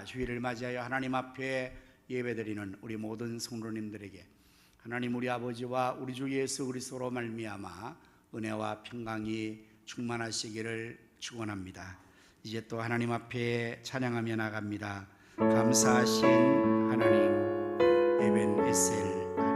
주일을 맞이하여 하나님 앞에 예배드리는 우리 모든 성도님들에게 하나님 우리 아버지와 우리 주 예수 그리스도로 말미암아 은혜와 평강이 충만하시기를 축원합니다. 이제 또 하나님 앞에 찬양하며 나갑니다. 감사하신 하나님, 에벤 에셀 하나님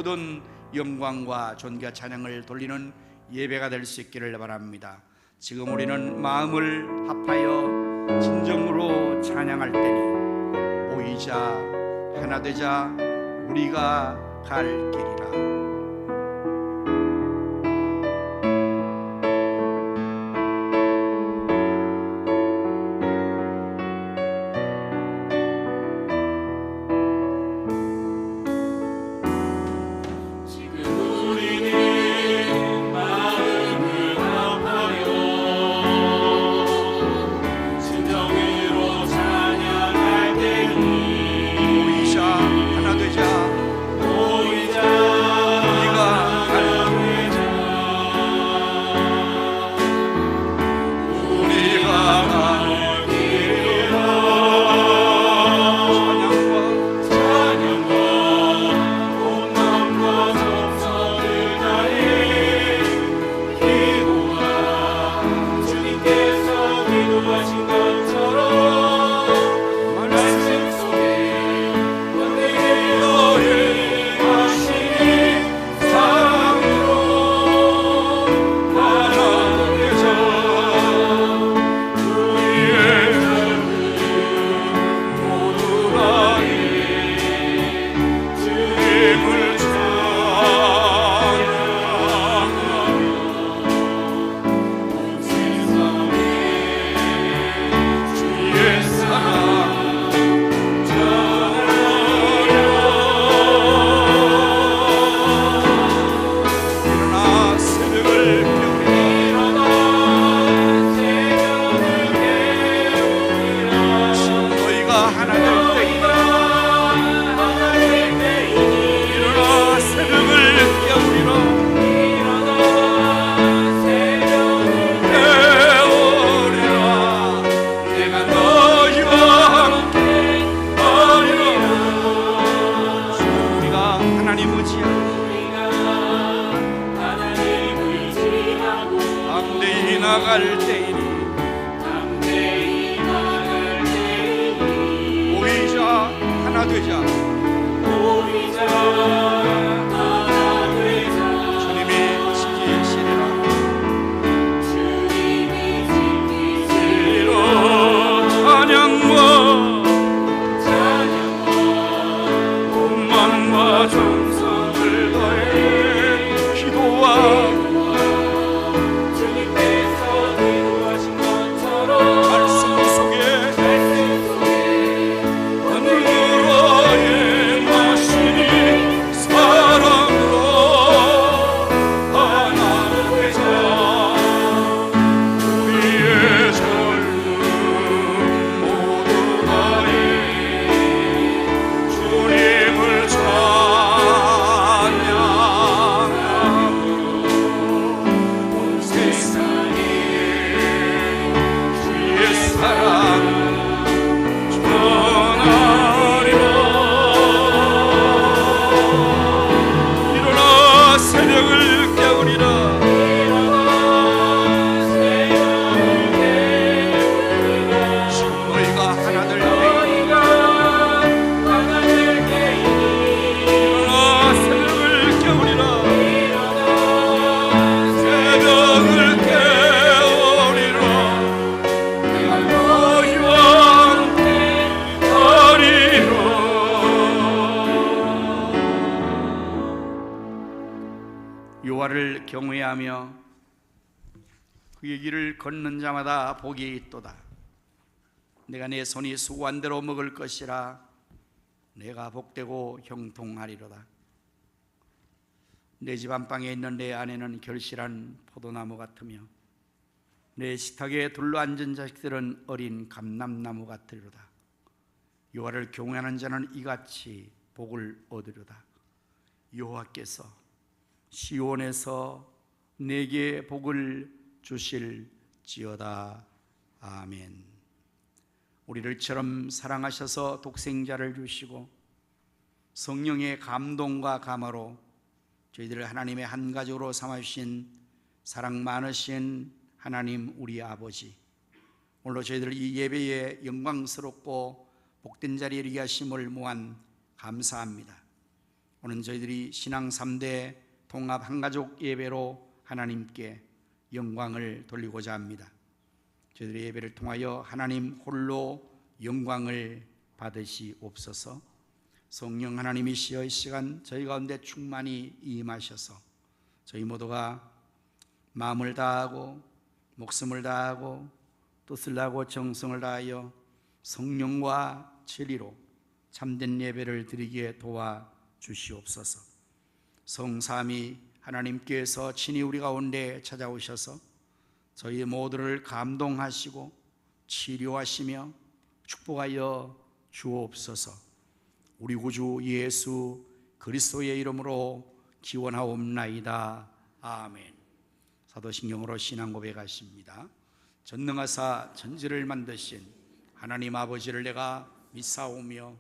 모든 영광과 존귀와 찬양을 돌리는 예배가 될 수 있기를 바랍니다. 지금 우리는 마음을 합하여 진정으로 찬양할 때니 모이자 하나 되자 우리가 갈 길이라. 나갈 때이니 모이자 하나 되자 주님이 지키시리라 찬양과 온 정성을 다해 기도와 말씀 속에 하늘나라의 마신이 여호와를 경외하며 그의 길을 걷는 자마다 복이 있도다. 내가 내 손이 수고한 대로 먹을 것이라. 내가 복되고 형통하리로다. 내 집 안방에 있는 내 아내는 결실한 포도나무 같으며 내 식탁에 둘러앉은 자식들은 어린 감람나무 같으리로다. 여호와를 경외하는 자는 이같이 복을 얻으리로다. 여호와께서 시온에서 내게 복을 주실지어다. 아멘. 우리를 처럼 사랑하셔서 독생자를 주시고 성령의 감동과 감화로 저희들을 하나님의 한 가족으로 삼아주신 사랑 많으신 하나님 우리 아버지, 오늘도 저희들을 이 예배에 영광스럽고 복된 자리에 이르게 하심을 무한 감사합니다. 오늘 저희들이 신앙 3대 통합 한가족 예배로 하나님께 영광을 돌리고자 합니다. 저희들의 예배를 통하여 하나님 홀로 영광을 받으시옵소서. 성령 하나님이시여 이 시간 저희 가운데 충만히 임하셔서 저희 모두가 마음을 다하고 목숨을 다하고 뜻을 다하고 정성을 다하여 성령과 진리로 참된 예배를 드리게 도와주시옵소서. 성삼위 하나님께서 친히 우리 가운데 찾아오셔서 저희 모두를 감동하시고 치료하시며 축복하여 주옵소서. 우리 구주 예수 그리스도의 이름으로 기원하옵나이다. 아멘. 사도신경으로 신앙 고백하십니다. 전능하사 천지를 만드신 하나님 아버지를 내가 믿사오며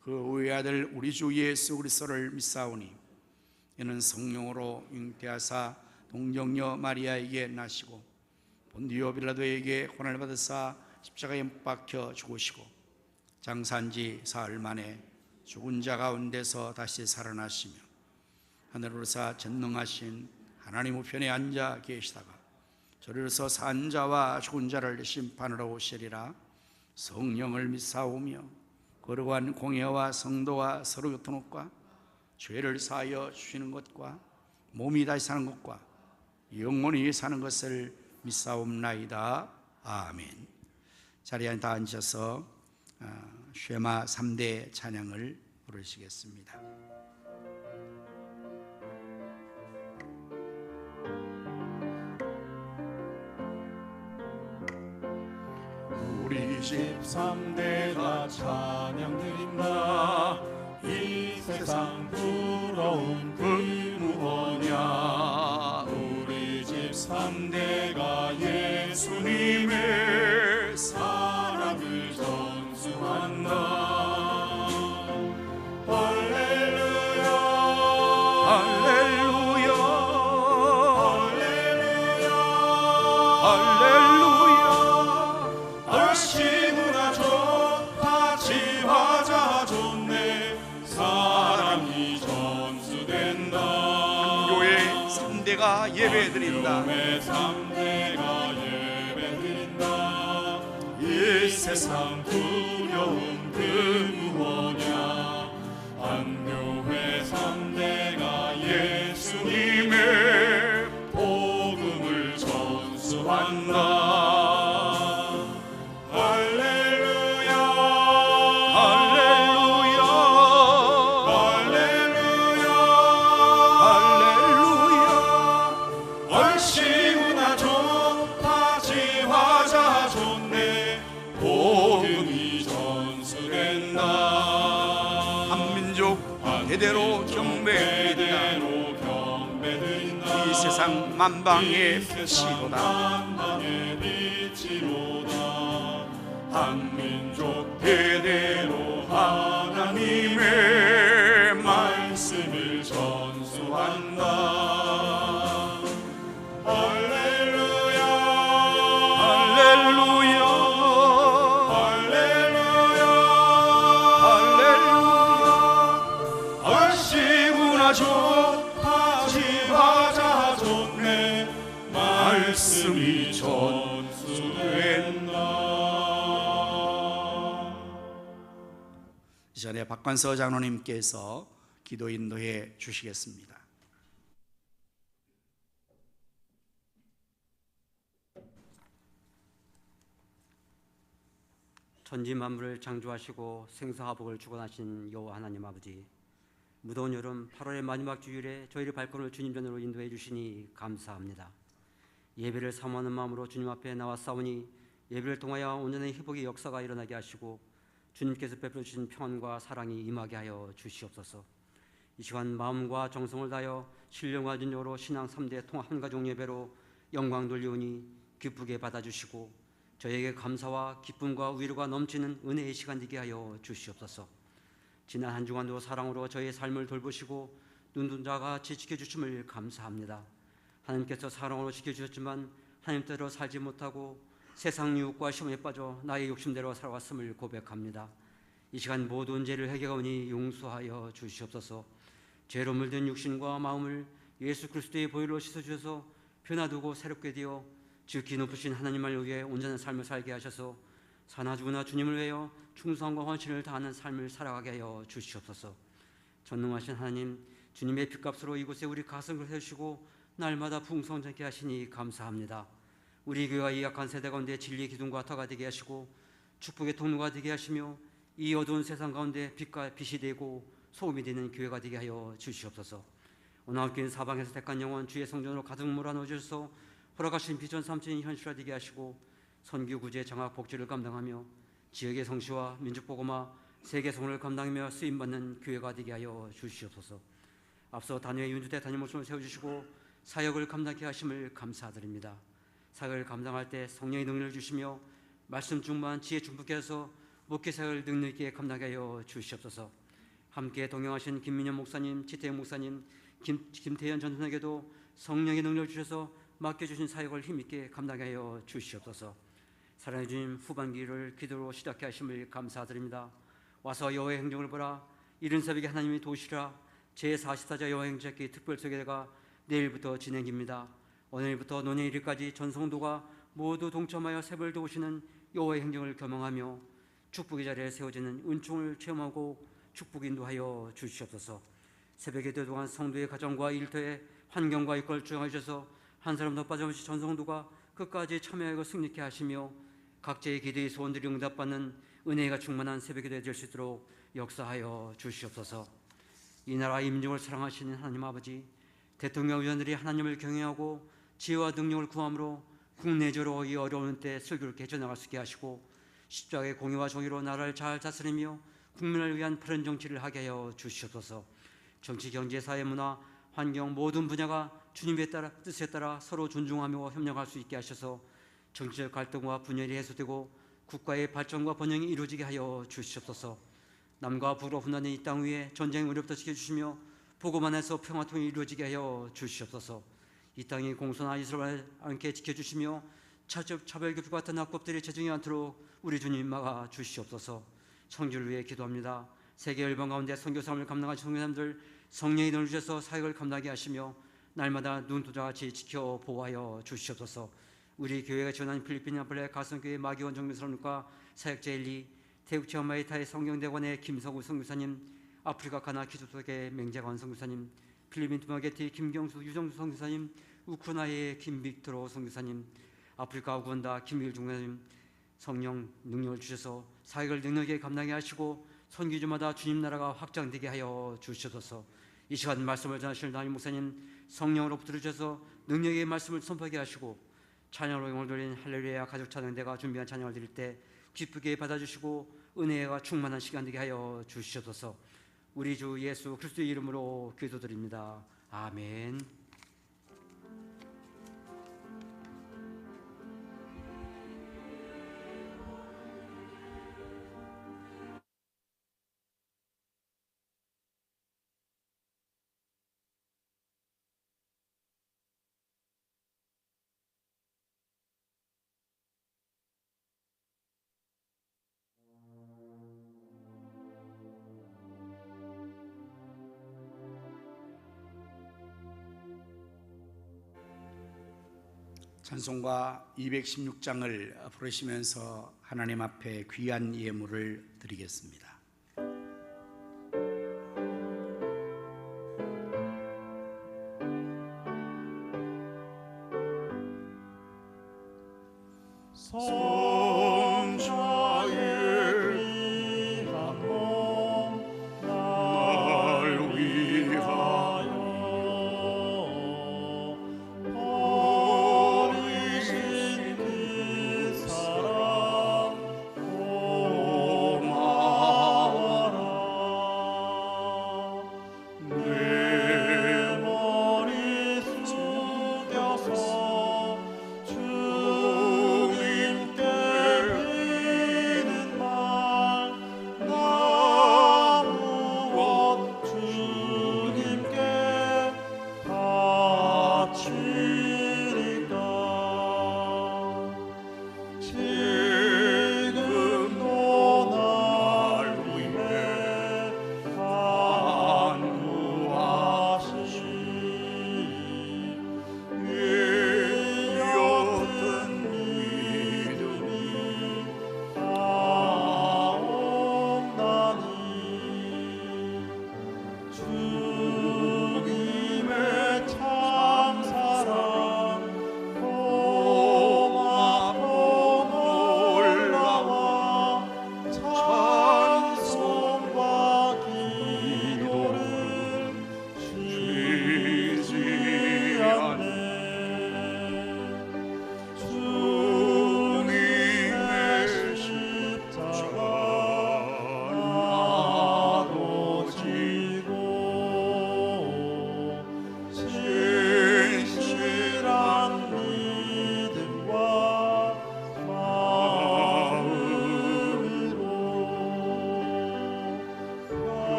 그 외아들 우리 주 예수 그리스도를 믿사오니 이는 성령으로 잉태하사 동정녀 마리아에게 나시고 본디오 빌라도에게 고난을 받으사 십자가에 못 박혀 죽으시고 장사한 지 사흘 만에 죽은 자 가운데서 다시 살아나시며 하늘로서 전능하신 하나님 우편에 앉아 계시다가 저리로서 산 자와 죽은 자를 심판하러 오시리라. 성령을 믿사오며 거룩한 공예와 성도와 서로 교통과 죄를 사하여 주시는 것과 몸이 다시 사는 것과 영원히 사는 것을 믿사옵나이다. 아멘. 자리에 다 앉아서 쉐마 3대 찬양을 부르시겠습니다. 우리 집 3대가 찬양 드린다. 이 세상 부러운 그 무엇냐. 우리 집 3대가 예수님의 사랑을 전수한다. 할렐루야 할렐루야 할렐루야 얼씨구나 좋다 지화자 좋네 사랑이 전수된다. 교회 3대가 예배드린다. 교회 3대가 예배드린다. 이 세상 두려운 그 무엇냐. 한교회 3대가 예수님의 복음을 전수한다. 할렐루야 할렐루야 할렐루야 할렐루야 얼씨구나 좋다 지화자 좋네 복음이 전수된다. 한민족 대대로 경배드린다. 경배드린다. 이 세상 만방의 빛이로다. 만방의 빛이로다. 한민족 대대로 하나님의 말씀을 전수한다. 할렐루야 할렐루야 할렐루야 할렐루야 얼씨구나 좋다 지화자 좋네 말씀이 전수된다. 이전에 박관서 장로님께서 기도 인도해 주시겠습니다. 천지 만물을 창조하시고 생사화복을 주관하신 여호와 하나님 아버지, 무더운 여름 8월의 마지막 주일에 저희를 발걸음을 주님 전으로 인도해 주시니 감사합니다. 예배를 사모하는 마음으로 주님 앞에 나와 싸우니 예배를 통하여 온전한 회복의 역사가 일어나게 하시고 주님께서 베풀어 주신 평안과 사랑이 임하게 하여 주시옵소서. 이 시간 마음과 정성을 다하여 신령과 진정으로 신앙 3대 통합 한 가족 예배로 영광 돌리오니 기쁘게 받아주시고 저에게 감사와 기쁨과 위로가 넘치는 은혜의 시간 되게 하여 주시옵소서. 지난 한 주간도 사랑으로 저의 삶을 돌보시고 눈뜬 자같이 지켜주심을 감사합니다. 하나님께서 사랑으로 지켜주셨지만 하나님대로 살지 못하고 세상 유혹과 시험에 빠져 나의 욕심대로 살아왔음을 고백합니다. 이 시간 모든 죄를 회개하오니 용서하여 주시옵소서. 죄로 물든 육신과 마음을 예수 그리스도의 보혈로 씻어주셔서 변화두고 새롭게 되어 지극히 높으신 하나님을 위해 온전한 삶을 살게 하셔서 사나 죽으나 주님을 위하여 충성과 헌신을 다하는 삶을 살아가게 하여 주시옵소서. 전능하신 하나님, 주님의 핏값으로 이곳에 우리 가슴을 세우시고 날마다 풍성하게 하시니 감사합니다. 우리 교회가 이 약한 세대 가운데 진리의 기둥과 터가 되게 하시고 축복의 통로가 되게 하시며 이 어두운 세상 가운데 빛이 되고 소금이 되는 교회가 되게 하여 주시옵소서. 오늘 함께 사방에서 택한 영혼 주의 성전으로 가득 몰아넣어 주셔서 허락하신 비전 삼천이 현실화되게 하시고 선교 구제 장학 복지를 감당하며 지역의 성시와 민족 복음화 세계 성을 감당하며 쓰임받는 교회가 되게 하여 주시옵소서. 앞서 단회의 윤주대 단임 모습을 세워주시고 사역을 감당케 하심을 감사드립니다. 사역을 감당할 때 성령의 능력을 주시며 말씀 충만 지혜 충만케 하셔서 목회 사역을 능력 있게 감당하게 하여 주시옵소서. 함께 동행하신 김민현 목사님, 지태영 목사님, 김태현 전선에게도 성령의 능력을 주셔서 맡겨주신 사역을 힘있게 감당하게 하여 주시옵소서. 사랑해 주님, 후반기를 기도로 시작해 하심을 감사드립니다. 와서 여호와의 행정을 보라. 이른 새벽에 하나님이 도우시라. 제44자 여호와의 행정기 특별설교회가 내일부터 진행입니다. 오늘부터 노년 1일까지 전 성도가 모두 동참하여 새벽을 도우시는 여호와의 행정을 겸응하며 축복의 자리에 세워지는 은총을 체험하고 축복 인도하여 주시옵소서. 새벽 예배 동안 성도의 가정과 일터의 환경과 일거를 주장해 주셔서 한 사람도 빠짐없이 전성도가 끝까지 참여하고 승리케 하시며 각자의 기도의 소원들이 응답받는 은혜가 충만한 새벽 예배 될 수 있도록 역사하여 주시옵소서. 이 나라 이 민족을 사랑하시는 하나님 아버지, 대통령 의원들이 하나님을 경외하고 지혜와 능력을 구함으로 국내적으로 이 어려운 때 설교를 개전나갈 수 있게 하시고 십자가의 공의와 정의로 나라를 잘 다스리며 국민을 위한 바른 정치를 하게 하여 주시옵소서. 정치, 경제, 사회, 문화, 환경 모든 분야가 주님의 뜻에 따라 서로 존중하며 협력할 수 있게 하셔서 정치적 갈등과 분열이 해소되고 국가의 발전과 번영이 이루어지게 하여 주시옵소서. 남과 북으로 분단된 이 땅 위에 전쟁 의료부터 지켜주시며 복음 안에서 평화통이 이루어지게 하여 주시옵소서. 이 땅이 공소나 이스라엘 않게 지켜주시며 차별교육 같은 학법들이 재정이 않도록 우리 주님 막아 주시옵소서. 성주를 위해 기도합니다. 세계 열방 가운데 선교사함을 감당하신 선교사님들 성령이 능력을 주셔서 사역을 감당하게 하시며 날마다 눈도자같이 지켜 보호하여 주시옵소서. 우리 교회가 지원하는 필리핀 나폴레 가성교회 마기원 정교사님과 사역자 엘리, 태국 치아마이타의 성경대관의 김성우 선교사님, 아프리카 가나 기독교계 맹재관 선교사님, 필리핀 투마게티 김경수 유정수 선교사님, 우크라이나의 김빅트로 선교사님, 아프리카 우간다 김일 중사님, 성령 능력을 주셔서 사역을 능력에 감당하게 하시고 선교지마다 주님 나라가 확장되게 하여 주시옵소서. 이 시간 말씀을 전하실 담임 목사님 성령으로 붙들으셔서 능력의 말씀을 선포하게 하시고 찬양으로 영을 돌린 할렐루야 가족 찬양대가 준비한 찬양을 드릴 때 기쁘게 받아주시고 은혜가 충만한 시간 되게 하여 주시옵소서. 우리 주 예수 그리스도의 이름으로 기도드립니다. 아멘. 찬송가 216장을 부르시면서 하나님 앞에 귀한 예물을 드리겠습니다. 성자의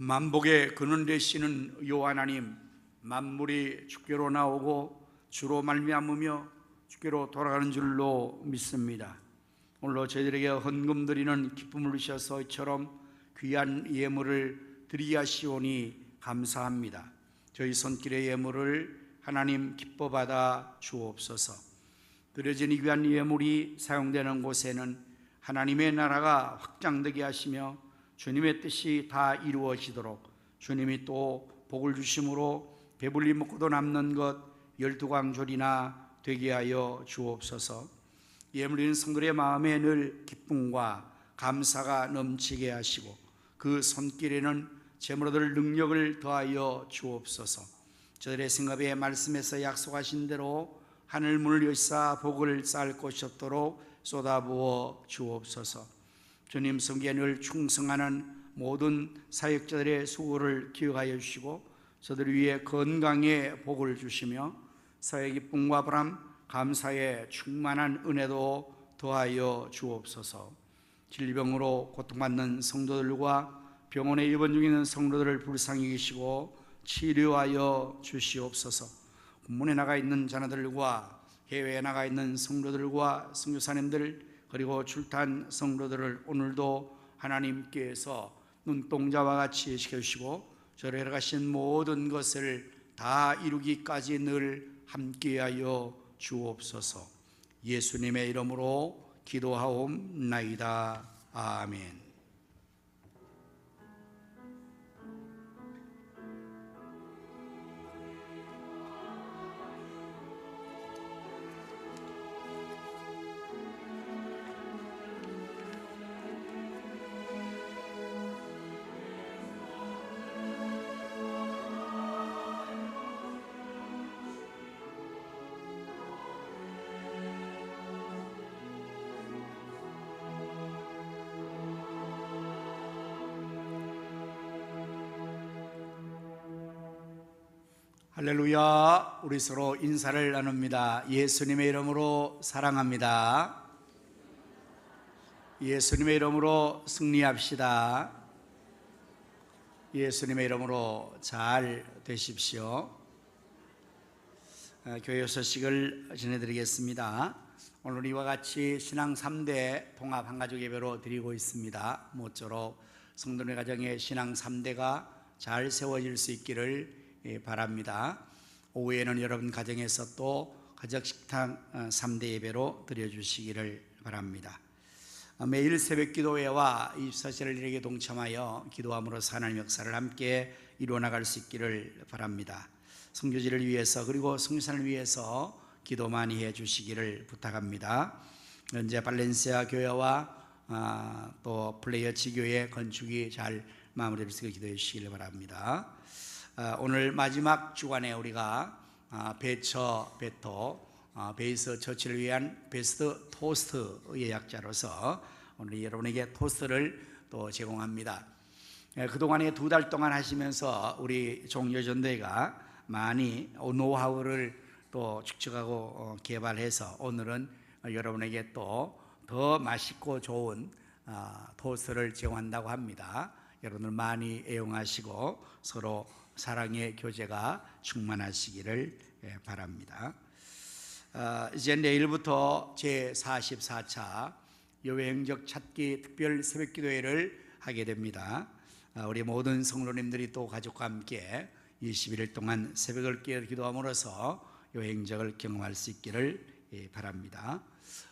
만복의 근원 되시는 여호와 하나님, 만물이 주께로 나오고 주로 말미암으며 주께로 돌아가는 줄로 믿습니다. 오늘로 저희들에게 헌금 드리는 기쁨을 주셔서 이처럼 귀한 예물을 드리게 하시오니 감사합니다. 저희 손길의 예물을 하나님 기뻐 받아 주옵소서. 드려진 이 귀한 예물이 사용되는 곳에는 하나님의 나라가 확장되게 하시며 주님의 뜻이 다 이루어지도록 주님이 또 복을 주심으로 배불리 먹고도 남는 것 12광졸이나 되게 하여 주옵소서. 예물인 성들의 마음에 늘 기쁨과 감사가 넘치게 하시고 그 손길에는 재물 얻을 능력을 더하여 주옵소서. 저들의 생업의 말씀에서 약속하신 대로 하늘 문을 여시사 복을 쌓을 곳이 없도록 쏟아부어 주옵소서. 주님 성기에 늘 충성하는 모든 사역자들의 수고를 기억하여 주시고 저들 위해 건강의 복을 주시며 사회 기쁨과 보람 감사의 충만한 은혜도 더하여 주옵소서. 질병으로 고통받는 성도들과 병원에 입원 중인 성도들을 불쌍히 계시고 치료하여 주시옵소서. 군문에 나가 있는 자녀들과 해외에 나가 있는 성도들과 선교사님들 그리고 출탄 성도들을 오늘도 하나님께서 눈동자와 같이 지켜주시고 저를 가신 모든 것을 다 이루기까지 늘 함께하여 주옵소서. 예수님의 이름으로 기도하옵나이다. 아멘. 할렐루야. 우리 서로 인사를 나눕니다. 예수님의 이름으로 사랑합니다. 예수님의 이름으로 승리합시다. 예수님의 이름으로 잘 되십시오. 교회 소식을 전해드리겠습니다. 오늘 이와 같이 신앙 3대 통합 한가족 예배로 드리고 있습니다. 모쪼록 성도의 가정의 신앙 3대가 잘 세워질 수 있기를 바랍니다. 오후에는 여러분 가정에서 또 가정식탁 3대 예배로 드려주시기를 바랍니다. 매일 새벽 기도회와 24시를 일에게 동참하여 기도함으로써 하나님의 역사를 함께 이루어나갈 수 있기를 바랍니다. 선교지를 위해서 그리고 선교사를 위해서 기도 많이 해주시기를 부탁합니다. 현재 발렌시아 교회와 또 플레이어치 교회 건축이 잘 마무리될 수 있게 기도해 주시기를 바랍니다. 오늘 마지막 주간에 우리가 베이스 처치를 위한 베스트 토스트 예약자로서 오늘 여러분에게 토스트를 또 제공합니다. 그동안에 2달 동안 하시면서 우리 종려전도회가 많이 노하우를 또 축적하고 개발해서 오늘은 여러분에게 또 더 맛있고 좋은 토스트를 제공한다고 합니다. 여러분들 많이 애용하시고 서로 사랑의 교제가 충만하시기를 바랍니다. 이제 내일부터 제44차 여행적 찾기 특별 새벽기도회를 하게 됩니다. 우리 모든 성도님들이 또 가족과 함께 21일 동안 새벽을 깨어 기도함으로써 여행적을 경험할 수 있기를 바랍니다.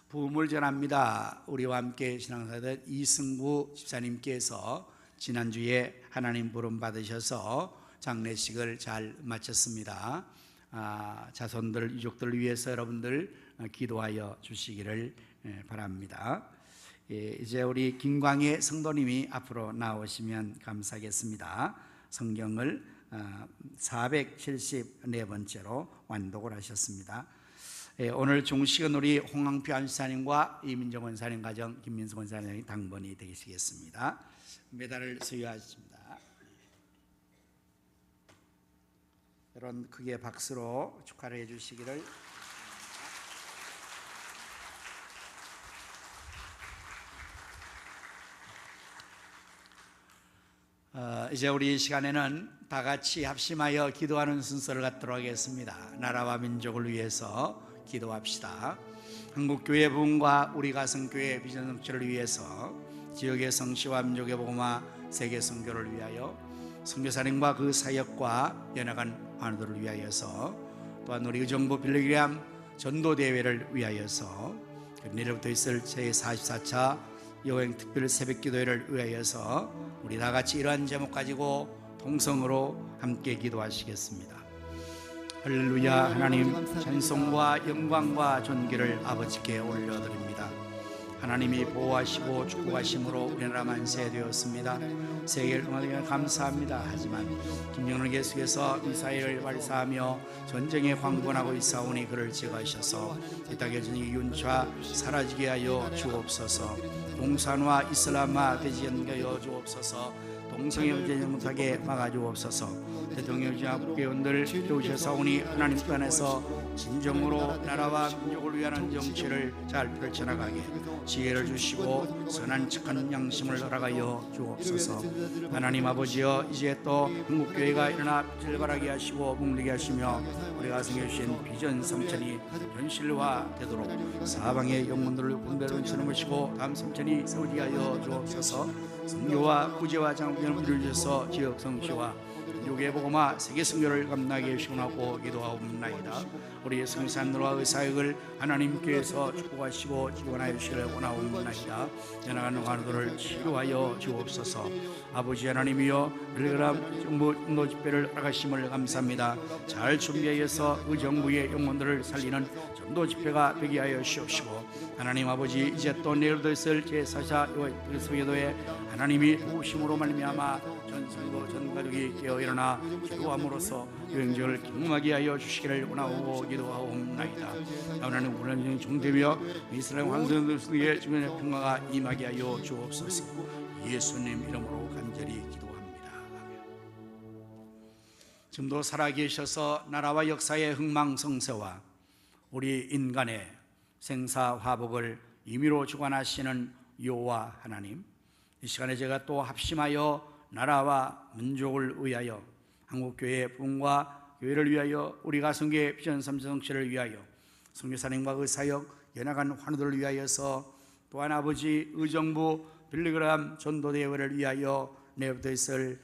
부음을 전합니다. 우리와 함께 신앙사들 이승구 집사님께서 지난주에 하나님 부름 받으셔서 장례식을 잘 마쳤습니다. 자손들 유족들을 위해서 여러분들 기도하여 주시기를 바랍니다. 이제 우리 김광희 성도님이 앞으로 나오시면 감사하겠습니다. 성경을 474번째로 완독을 하셨습니다. 오늘 종식은 우리 홍항표 안수사님과 이민정 원사님 가정 김민수 원사님이 당번이 되시겠습니다. 메달을 수여하십니다. 여러분 크게 박수로 축하를 해주시기를. 이제 우리 이 시간에는 다 같이 합심하여 기도하는 순서를 갖도록 하겠습니다. 나라와 민족을 위해서 기도합시다. 한국교회 부흥과 우리 가성교회 비전 성취를 위해서, 지역의 성시와 민족의 복음화 세계 선교를 위하여, 선교사님과 그 사역과 연합한 환우들을 위하여서, 또한 우리 의정부 빌리그램 전도대회를 위하여서, 내일부터 있을 제44차 여행 특별 새벽기도회를 위하여서 우리 다 같이 이러한 제목 가지고 동성으로 함께 기도하시겠습니다. 할렐루야. 하나님, 찬송과 영광과 존귀를 아버지께 올려드립니다. 하나님이 보호하시고 축복하심으로 우리나라 만세되었습니다. 세계를 응하여 감사합니다. 하지만 김영을 계속해서 미사일을 발사하며 전쟁에 광분하고 있사오니 그를 제거하셔서 이 땅의 전쟁의 윤차 사라지게 하여 주옵소서. 동산화 이슬람화 되지 않게 하여 주옵소서. 동성애 문제 못하게 막아주옵소서. 대통령이나 국회의원들 도우셔서오니 하나님 안에서 진정으로 나라와 민족을 위한 정치를 잘 펼쳐나가게 지혜를 주시고 선한 착한 양심을 허락하여 주옵소서. 하나님 아버지여, 이제 또 한국교회가 일어나 질발하게 하시고 묵리게 하시며 우리가 생겨주신 비전 성천이 현실화되도록 사방의 영혼들을 분별을 쳐놓으시고 다음 성천이 세우게 하여 주옵소서. 성교와 구제와 장부전을 이루셔서 지역 성취와 육의 복음화 세계 선교를 감당하게 해주시고 기도하옵나이다. 우리 성산들과 의사역을 하나님께서 축복하시고 지원하여 주시기를 원하옵나이다. 연합하는 환우들을 치료하여 주옵소서. 아버지 하나님이여, 빌리그램 정부 인도 집회를 허락하심을 감사합니다. 잘 준비하여서 그 정부의 영혼들을 살리는 전도 집회가 되게 하여 주옵시고, 하나님 아버지, 이제 또 내일도 있을 제4차 그리스도교회 하나님이 도우심으로 말미암아 전성도 전가족이 깨어 일어나 기도함으로써 여행지를 경험하게 하여 주시기를 원하고 기도하옵나이다. 하나님, 우리는 종되며 이스라엘 황선들의 주변의 평화가 임하게 하여 주옵소서. 예수님 이름으로 간절히 기도합니다. 아멘. 지금도 살아계셔서 나라와 역사의 흥망성쇠와 우리 인간의 생사화복을 임의로 주관하시는 여호와 하나님, 이 시간에 제가 또 합심하여 나라와 민족을 위하여, 한국교회 부흥과 교회를 위하여, 우리 가성교회 비전 성취를 위하여, 선교사님과 그 사역 연합한 환우들을 위하여서, 또한 아버지 의정부 빌리그램 전도대회를 위하여 내일부터 있을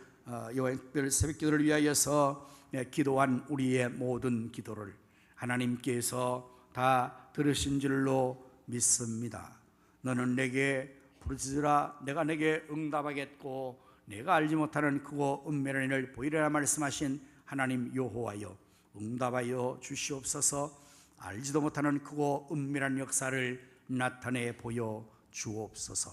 여행 특별 새벽기도를 위하여서 기도한 우리의 모든 기도를 하나님께서 다 들으신 줄로 믿습니다. 너는 내게 부르짖으라 내가 내게 응답하겠고 내가 알지 못하는 크고 은밀한 일을 보이리라 말씀하신 하나님 여호와여, 응답하여 주시옵소서. 알지도 못하는 크고 은밀한 역사를 나타내 보여 주옵소서.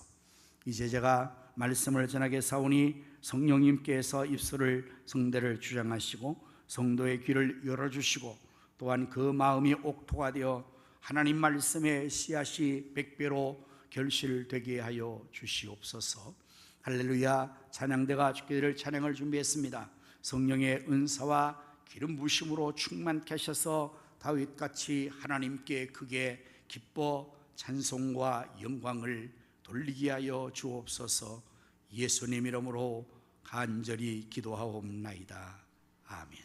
이제 제가 말씀을 전하게 사오니 성령님께서 입술을 성대를 주장하시고 성도의 귀를 열어주시고, 또한 그 마음이 옥토가 되어 하나님 말씀의 씨앗이 백배로 결실되게 하여 주시옵소서. 할렐루야. 찬양대가 주께를 찬양을 준비했습니다. 성령의 은사와 기름 부심으로 충만케 하셔서 다윗같이 하나님께 크게 기뻐 찬송과 영광을 돌리게 하여 주옵소서. 예수님 이름으로 간절히 기도하옵나이다. 아멘.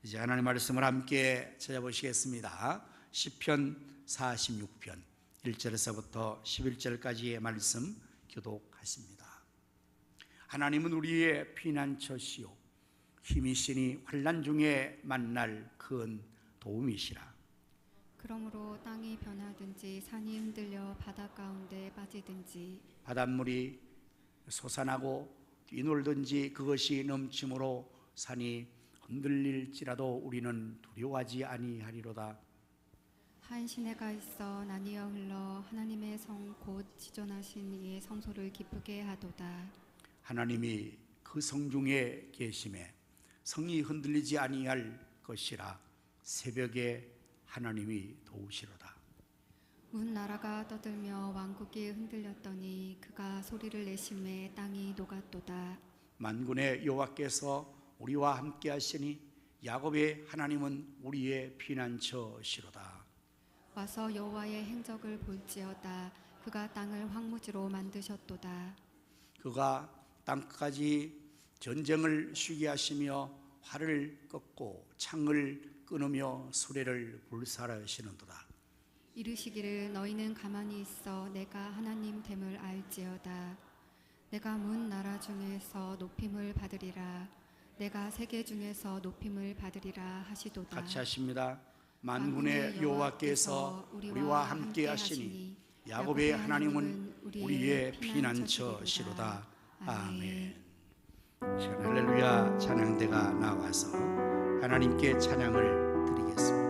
이제 하나님 말씀을 함께 찾아보시겠습니다. 시편 46편 1절에서부터 11절까지의 말씀 교독하십니다. 하나님은 우리의 피난처시요 힘이시니 환난 중에 만날 큰 도움이시라. 그러므로 땅이 변하든지 산이 흔들려 바다 가운데 빠지든지 바닷물이 솟아나고 뛰놀든지 그것이 넘침으로 산이 흔들릴지라도 우리는 두려워하지 아니하리로다. 한 시내가 있어 나뉘어 흘러 하나님의 성 곧 지존하신 이의 성소를 기쁘게 하도다. 하나님이 그 성 중에 계심에 성이 흔들리지 아니할 것이라. 새벽에 하나님이 도우시로다. 온 나라가 떠들며 왕국이 흔들렸더니 그가 소리를 내심에 땅이 녹았도다. 만군의 여호와께서 우리와 함께 하시니 야곱의 하나님은 우리의 피난처시로다. 와서 여호와의 행적을 볼지어다. 그가 땅을 황무지로 만드셨도다. 그가 땅까지 전쟁을 쉬게 하시며 활을 꺾고 창을 끊으며 수레를 불사르시는도다. 이르시기를 너희는 가만히 있어 내가 하나님 됨을 알지어다. 내가 문 나라 중에서 높임을 받으리라. 내가 세계 중에서 높임을 받으리라 하시도다. 같이 하십니다. 만군의 여호와께서 우리와 함께 하시니 야곱의 하나님은 우리의 피난처시로다. 아멘. 할렐루야. 찬양대가 나와서 하나님께 찬양을 드리겠습니다.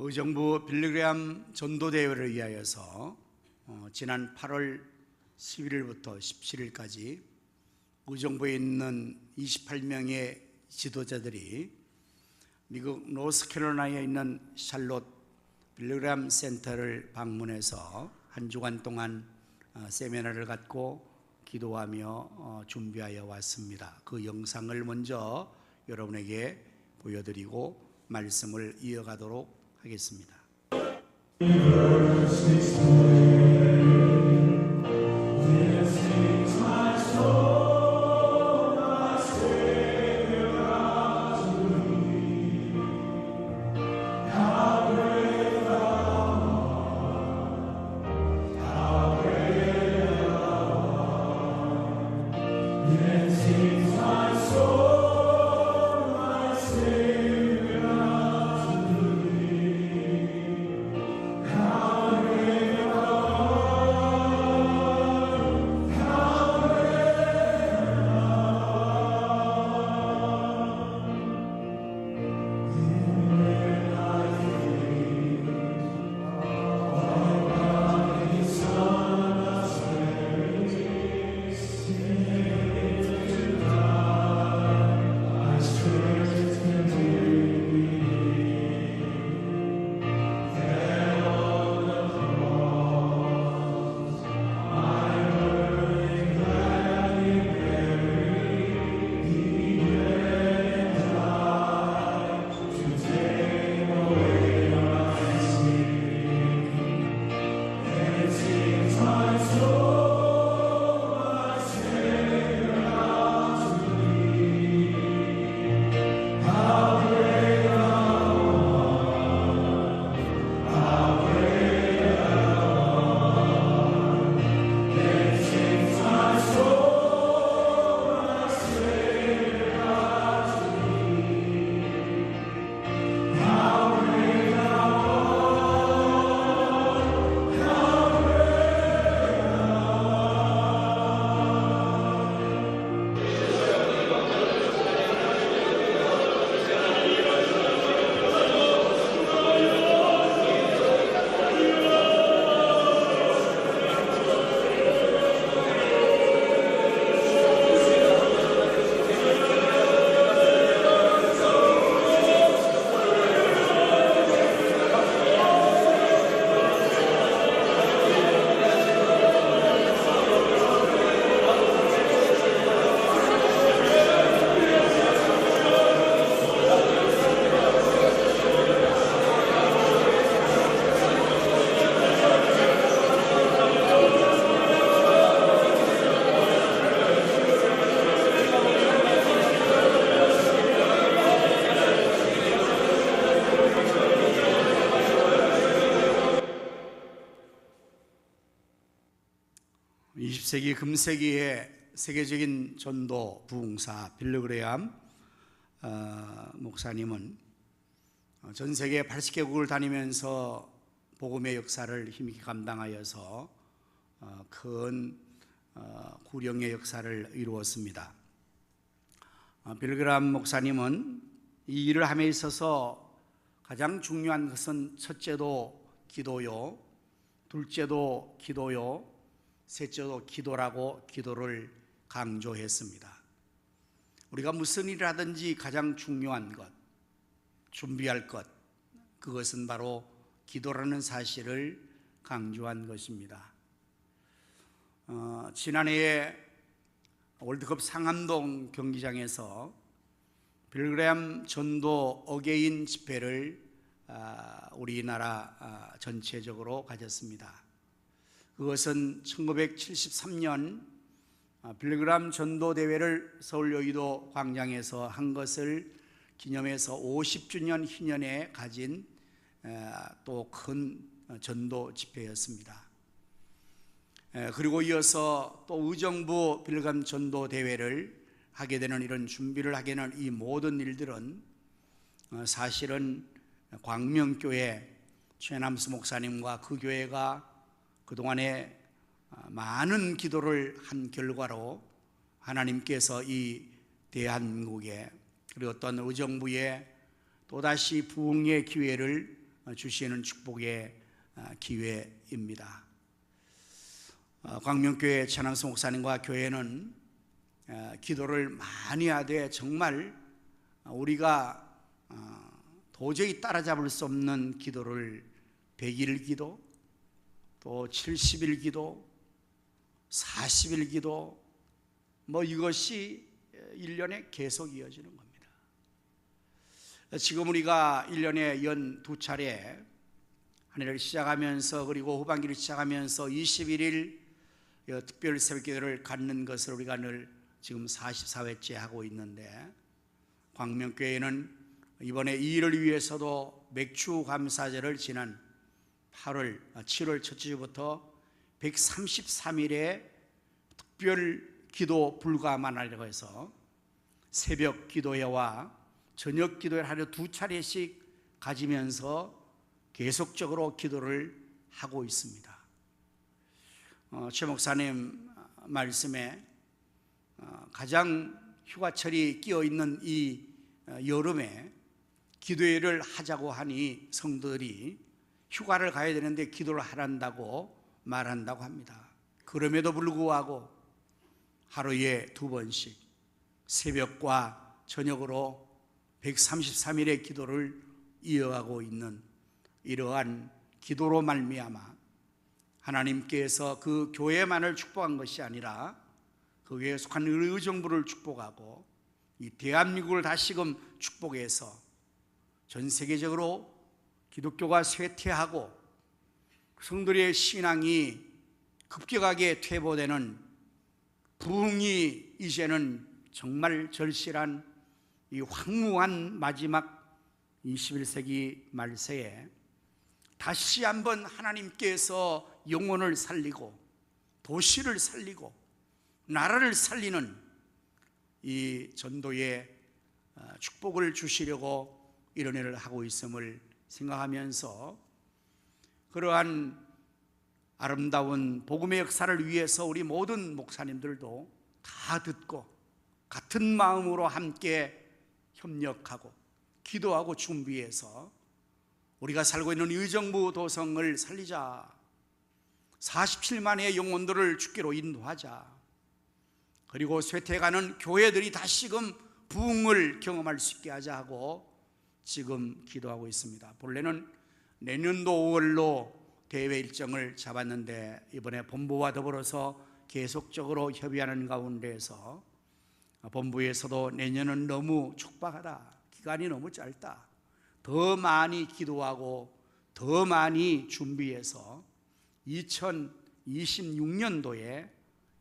의정부 빌리그레암 전도대회를 위하여서 지난 8월 11일부터 17일까지 의정부에 있는 28명의 지도자들이 미국 노스캐롤라이나에 있는 샬롯 빌리그레암 센터를 방문해서 한 주간 동안 세미나를 갖고 기도하며 준비하여 왔습니다. 그 영상을 먼저 여러분에게 보여드리고 말씀을 이어가도록 하겠습니다. 세기 금세기의 세계적인 전도 부흥사 빌리그레암 목사님은 전 세계 80개국을 다니면서 복음의 역사를 힘있게 감당하여서 큰 구령의 역사를 이루었습니다. 빌리그레암 목사님은 이 일을 함에 있어서 가장 중요한 것은 첫째도 기도요, 둘째도 기도요, 셋째도 기도라고 기도를 강조했습니다. 우리가 무슨 일을 하든지 가장 중요한 것, 준비할 것, 그것은 바로 기도라는 사실을 강조한 것입니다. 지난해에 월드컵 상암동 경기장에서 빌리그레암 전도 어게인 집회를 우리나라 전체적으로 가졌습니다. 그것은 1973년 빌리그레암 전도대회를 서울 여의도 광장에서 한 것을 기념해서 50주년 희년에 가진 또 큰 전도 집회였습니다. 그리고 이어서 또 의정부 빌리그레암 전도대회를 하게 되는 이런 준비를 하게 되는 이 모든 일들은 사실은 광명교회 최남수 목사님과 그 교회가 그동안에 많은 기도를 한 결과로 하나님께서 이 대한민국에 그리고 어떤 의정부에 또다시 부흥의 기회를 주시는 축복의 기회입니다. 광명교회 천황수 목사님과 교회는 기도를 많이 하되 정말 우리가 도저히 따라잡을 수 없는 기도를 100일 기도, 또 70일 기도, 40일 기도, 이것이 1년에 계속 이어지는 겁니다. 지금 우리가 1년에 연 2차례 한 해를 시작하면서 그리고 후반기를 시작하면서 21일 특별 새벽기도를 갖는 것을 우리가 늘 지금 44회째 하고 있는데, 광명교회는 이번에 이 일을 위해서도 맥주 감사절을 지난 7월 첫째 주부터 133일의 특별 기도 불가만하려고 해서 새벽 기도회와 저녁 기도회 하루 2차례씩 가지면서 계속적으로 기도를 하고 있습니다. 최 목사님 말씀에 가장 휴가철이 끼어있는 이 여름에 기도회를 하자고 하니 성도들이 휴가를 가야 되는데 기도를 하란다고 말한다고 합니다. 그럼에도 불구하고 하루에 2번씩 새벽과 저녁으로 133일의 기도를 이어가고 있는 이러한 기도로 말미암아 하나님께서 그 교회만을 축복한 것이 아니라 그 교회에 속한 의정부를 축복하고 이 대한민국을 다시금 축복해서 전 세계적으로 기독교가 쇠퇴하고 성도들의 신앙이 급격하게 퇴보되는 부흥이 이제는 정말 절실한 이 황무한 마지막 21세기 말세에 다시 한번 하나님께서 영혼을 살리고 도시를 살리고 나라를 살리는 이 전도의 축복을 주시려고 이런 일을 하고 있음을 생각하면서 그러한 아름다운 복음의 역사를 위해서 우리 모든 목사님들도 다 듣고 같은 마음으로 함께 협력하고 기도하고 준비해서 우리가 살고 있는 의정부 도성을 살리자, 47만의 영혼들을 주께로 인도하자, 그리고 쇠퇴가는 교회들이 다시금 부흥을 경험할 수 있게 하자 하고 지금 기도하고 있습니다. 본래는 내년도 5월로 대회 일정을 잡았는데 이번에 본부와 더불어서 계속적으로 협의하는 가운데에서 본부에서도 내년은 너무 촉박하다, 기간이 너무 짧다, 더 많이 기도하고 더 많이 준비해서 2026년도에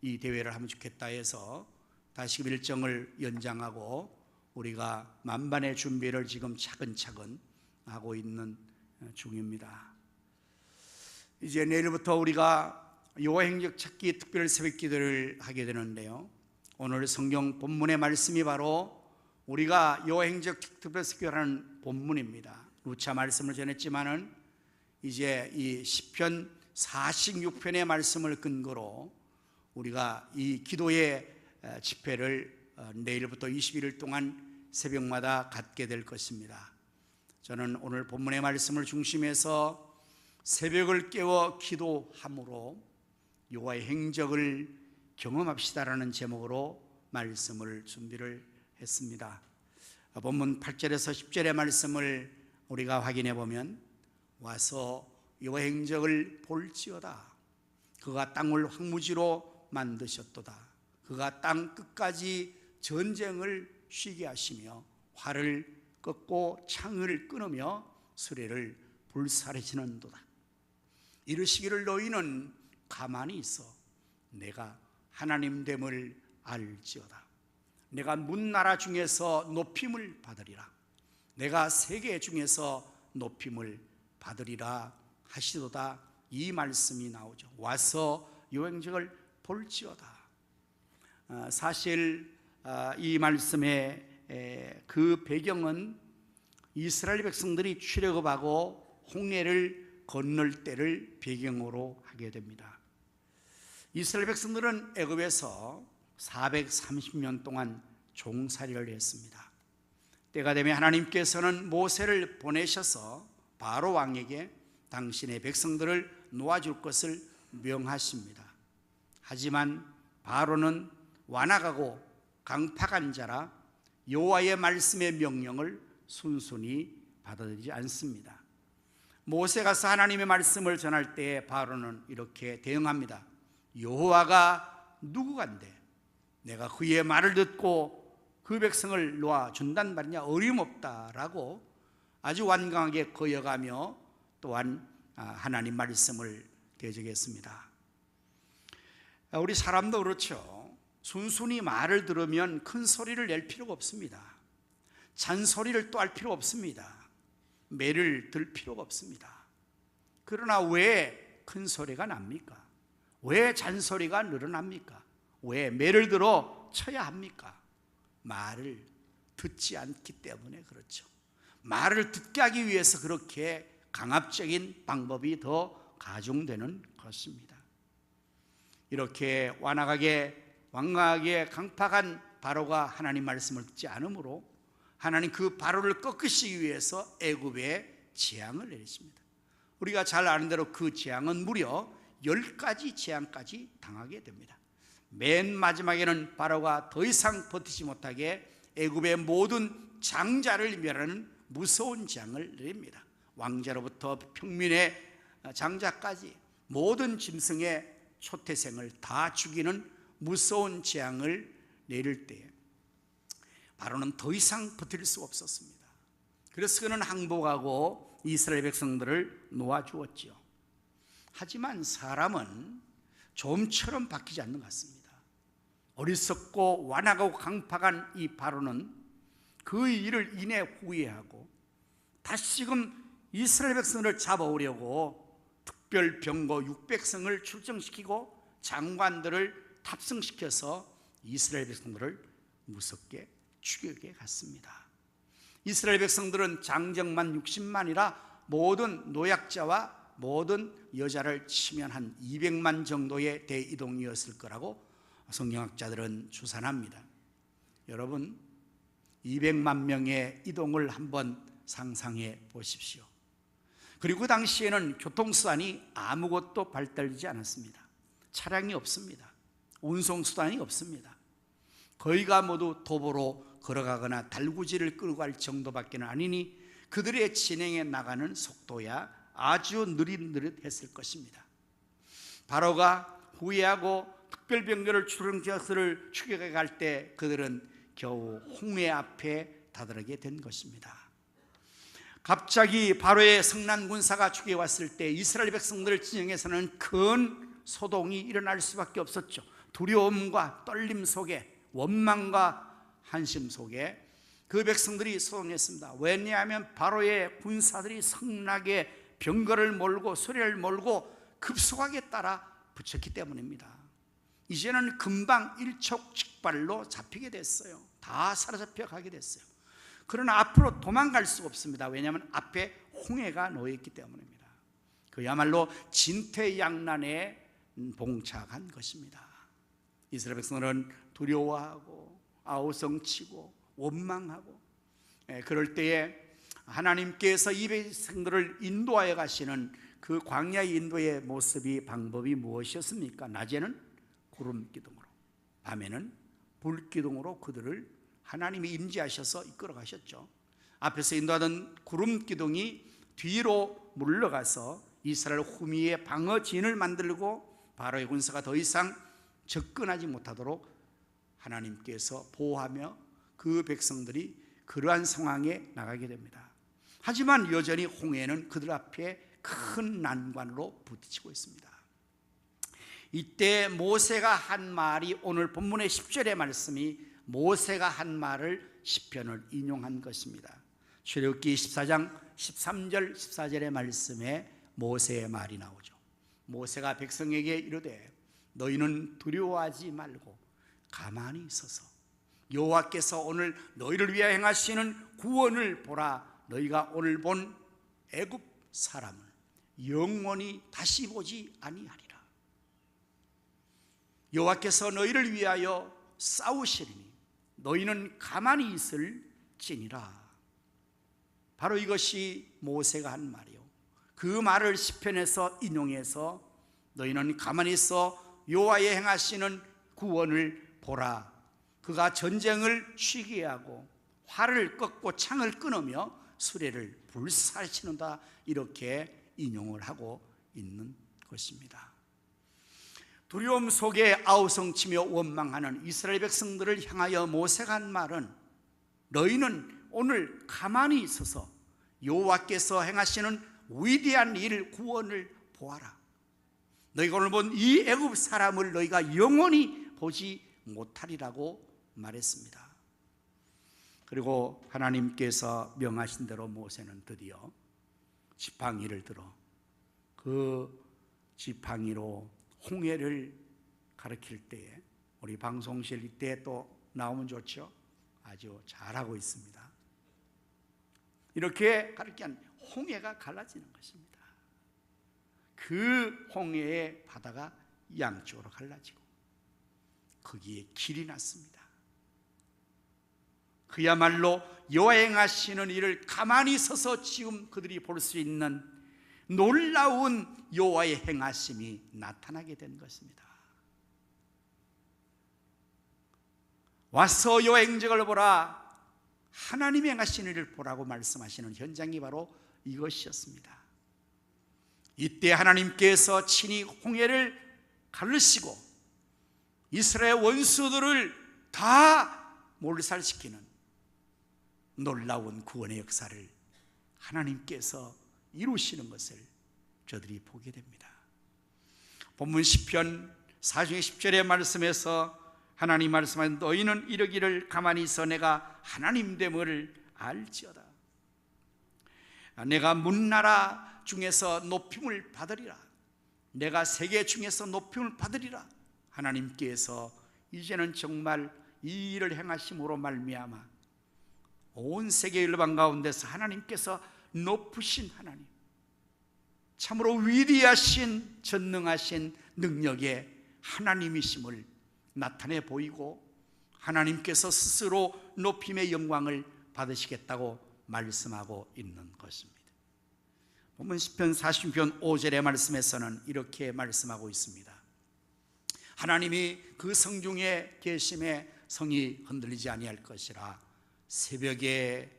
이 대회를 하면 좋겠다 해서 다시금 일정을 연장하고 우리가 만반의 준비를 지금 차근차근 하고 있는 중입니다. 이제 내일부터 우리가 여호와 행적 찾기 특별 새벽 기도를 하게 되는데요, 오늘 성경 본문의 말씀이 바로 우리가 여호와 행적 특별 새벽 기도라는 본문입니다. 누차 말씀을 전했지만은 이제 이 시편 46편의 말씀을 근거로 우리가 이 기도의 집회를 내일부터 21일 동안 새벽마다 갖게 될 것입니다. 저는 오늘 본문의 말씀을 중심해서 새벽을 깨워 기도함으로 여호와의 행적을 경험합시다라는 제목으로 말씀을 준비를 했습니다. 본문 8절에서 10절의 말씀을 우리가 확인해 보면, 와서 여호와의 행적을 볼지어다. 그가 땅을 황무지로 만드셨도다. 그가 땅 끝까지 전쟁을 쉬게 하시며 활을 꺾고 창을 끊으며 수레를 불사르시는도다. 이르시기를 너희는 가만히 있어 내가 하나님됨을 알지어다. 내가 문나라 중에서 높임을 받으리라. 내가 세계 중에서 높임을 받으리라 하시도다. 이 말씀이 나오죠. 와서 여호와의 행적을 볼지어다. 사실 이 말씀의 그 배경은 이스라엘 백성들이 출애굽하고 홍해를 건널 때를 배경으로 하게 됩니다. 이스라엘 백성들은 애굽에서 430년 동안 종살이를 했습니다. 때가 되면 하나님께서는 모세를 보내셔서 바로 왕에게 당신의 백성들을 놓아줄 것을 명하십니다. 하지만 바로는 완악하고 강팍한 자라 여호와의 말씀의 명령을 순순히 받아들이지 않습니다. 모세가 하나님의 말씀을 전할 때 바로는 이렇게 대응합니다. 여호와가 누구간데 내가 그의 말을 듣고 그 백성을 놓아준단 말이냐, 어림없다라고 아주 완강하게 거역하며 또한 하나님 말씀을 대적했습니다. 우리 사람도 그렇죠. 순순히 말을 들으면 큰 소리를 낼 필요가 없습니다. 잔소리를 또 할 필요가 없습니다. 매를 들 필요가 없습니다. 그러나 왜 큰 소리가 납니까? 왜 잔소리가 늘어납니까? 왜 매를 들어 쳐야 합니까? 말을 듣지 않기 때문에 그렇죠. 말을 듣게 하기 위해서 그렇게 강압적인 방법이 더 가중되는 것입니다. 이렇게 완강하게 강팍한 바로가 하나님 말씀을 듣지 않으므로 하나님 그 바로를 꺾으시기 위해서 애굽에 재앙을 내리십니다. 우리가 잘 아는 대로 그 재앙은 무려 10가지 재앙까지 당하게 됩니다. 맨 마지막에는 바로가 더 이상 버티지 못하게 애굽의 모든 장자를 멸하는 무서운 재앙을 내립니다. 왕자로부터 평민의 장자까지 모든 짐승의 초태생을 다 죽이는 무서운 재앙을 내릴 때에 바로는 더 이상 버틸 수 없었습니다. 그래서 그는 항복하고 이스라엘 백성들을 놓아주었지요. 하지만 사람은 좀처럼 바뀌지 않는 것 같습니다. 어리석고 완악하고 강팍한 이 바로는 그 일을 이내 후회하고 다시금 이스라엘 백성을 잡아오려고 특별 병거 600성을 출정시키고 장관들을 탑승시켜서 이스라엘 백성들을 무섭게 죽이게 갔습니다. 이스라엘 백성들은 장정만 60만이라 모든 노약자와 모든 여자를 치면 한 200만 정도의 대이동이었을 거라고 성경학자들은 추산합니다. 여러분, 200만 명의 이동을 한번 상상해 보십시오. 그리고 그 당시에는 교통수단이 아무것도 발달되지 않았습니다. 차량이 없습니다. 운송수단이 없습니다. 거의가 모두 도보로 걸어가거나 달구지를 끌고 갈 정도밖에는 아니니 그들의 진행해 나가는 속도야 아주 느릿느릿했을 것입니다. 바로가 후회하고 특별병거를 출정지어서를 추격해 갈 때 그들은 겨우 홍해 앞에 다다르게 된 것입니다. 갑자기 바로의 성난 군사가 추격해 왔을 때 이스라엘 백성들 진영에서는 큰 소동이 일어날 수밖에 없었죠. 두려움과 떨림 속에, 원망과 한심 속에 그 백성들이 소동했습니다. 왜냐하면 바로의 군사들이 성나게 병거를 몰고 소리를 몰고 급속하게 따라 붙였기 때문입니다. 이제는 금방 일촉즉발로 잡히게 됐어요. 다 사로잡혀 가게 됐어요. 그러나 앞으로 도망갈 수가 없습니다. 왜냐하면 앞에 홍해가 놓여있기 때문입니다. 그야말로 진퇴양난에 봉착한 것입니다. 이스라엘 백성들은 두려워하고 아우성치고 원망하고, 그럴 때에 하나님께서 이 백성들을 인도하여 가시는 그 광야의 인도의 모습이, 방법이 무엇이었습니까? 낮에는 구름 기둥으로, 밤에는 불 기둥으로 그들을 하나님이 임재하셔서 이끌어 가셨죠. 앞에서 인도하던 구름 기둥이 뒤로 물러가서 이스라엘 후미에 방어진을 만들고 바로의 군사가 더 이상 접근하지 못하도록 하나님께서 보호하며 그 백성들이 그러한 상황에 나가게 됩니다. 하지만 여전히 홍해는 그들 앞에 큰 난관으로 부딪히고 있습니다. 이때 모세가 한 말이, 오늘 본문의 10절의 말씀이 모세가 한 말을 시편을 인용한 것입니다. 출애굽기 14장 13절 14절의 말씀에 모세의 말이 나오죠. 모세가 백성에게 이르되 너희는 두려워하지 말고 가만히 있어서 여호와께서 오늘 너희를 위하여 행하시는 구원을 보라. 너희가 오늘 본 애굽 사람을 영원히 다시 보지 아니하리라. 여호와께서 너희를 위하여 싸우시리니 너희는 가만히 있을지니라. 바로 이것이 모세가 한 말이요. 그 말을 시편에서 인용해서 너희는 가만히 있어 여호와의 행하시는 구원을 보라. 그가 전쟁을 쉬게 하고 활을 꺾고 창을 끊으며 수레를 불살시는다. 이렇게 인용을 하고 있는 것입니다. 두려움 속에 아우성치며 원망하는 이스라엘 백성들을 향하여 모세가 한 말은 너희는 오늘 가만히 있어서 여호와께서 행하시는 위대한 일 구원을 보아라. 너희가 오늘 본 이 애굽 사람을 너희가 영원히 보지 못하리라고 말했습니다. 그리고 하나님께서 명하신 대로 모세는 드디어 지팡이를 들어 그 지팡이로 홍해를 가리킬 때에, 우리 방송실 이때 또 나오면 좋죠? 아주 잘하고 있습니다. 이렇게 가리키면 홍해가 갈라지는 것입니다. 그 홍해의 바다가 양쪽으로 갈라지고 거기에 길이 났습니다. 그야말로 여호와 행하시는 일을 가만히 서서 지금 그들이 볼 수 있는 놀라운 여호와의 행하심이 나타나게 된 것입니다. 와서 여호와의 행적을 보라. 하나님의 행하시는 일을 보라고 말씀하시는 현장이 바로 이것이었습니다. 이때 하나님께서 친히 홍해를 가르시고 이스라엘 원수들을 다 몰살시키는 놀라운 구원의 역사를 하나님께서 이루시는 것을 저들이 보게 됩니다. 본문 시편 4중 10절의 말씀에서 하나님 말씀하신 너희는 이르기를 가만히 있어 내가 하나님 됨을 알지어다. 내가 문나라 중에서 높임을 받으리라. 내가 세계 중에서 높임을 받으리라. 하나님께서 이제는 정말 이 일을 행하심으로 말미암아 온 세계 일반 가운데서 하나님께서 높으신 하나님, 참으로 위대하신 전능하신 능력의 하나님이심을 나타내 보이고 하나님께서 스스로 높임의 영광을 받으시겠다고 말씀하고 있는 것입니다. 보면 시편 40편 5절의 말씀에서는 이렇게 말씀하고 있습니다. 하나님이 그 성중에 계심에 성이 흔들리지 아니할 것이라. 새벽에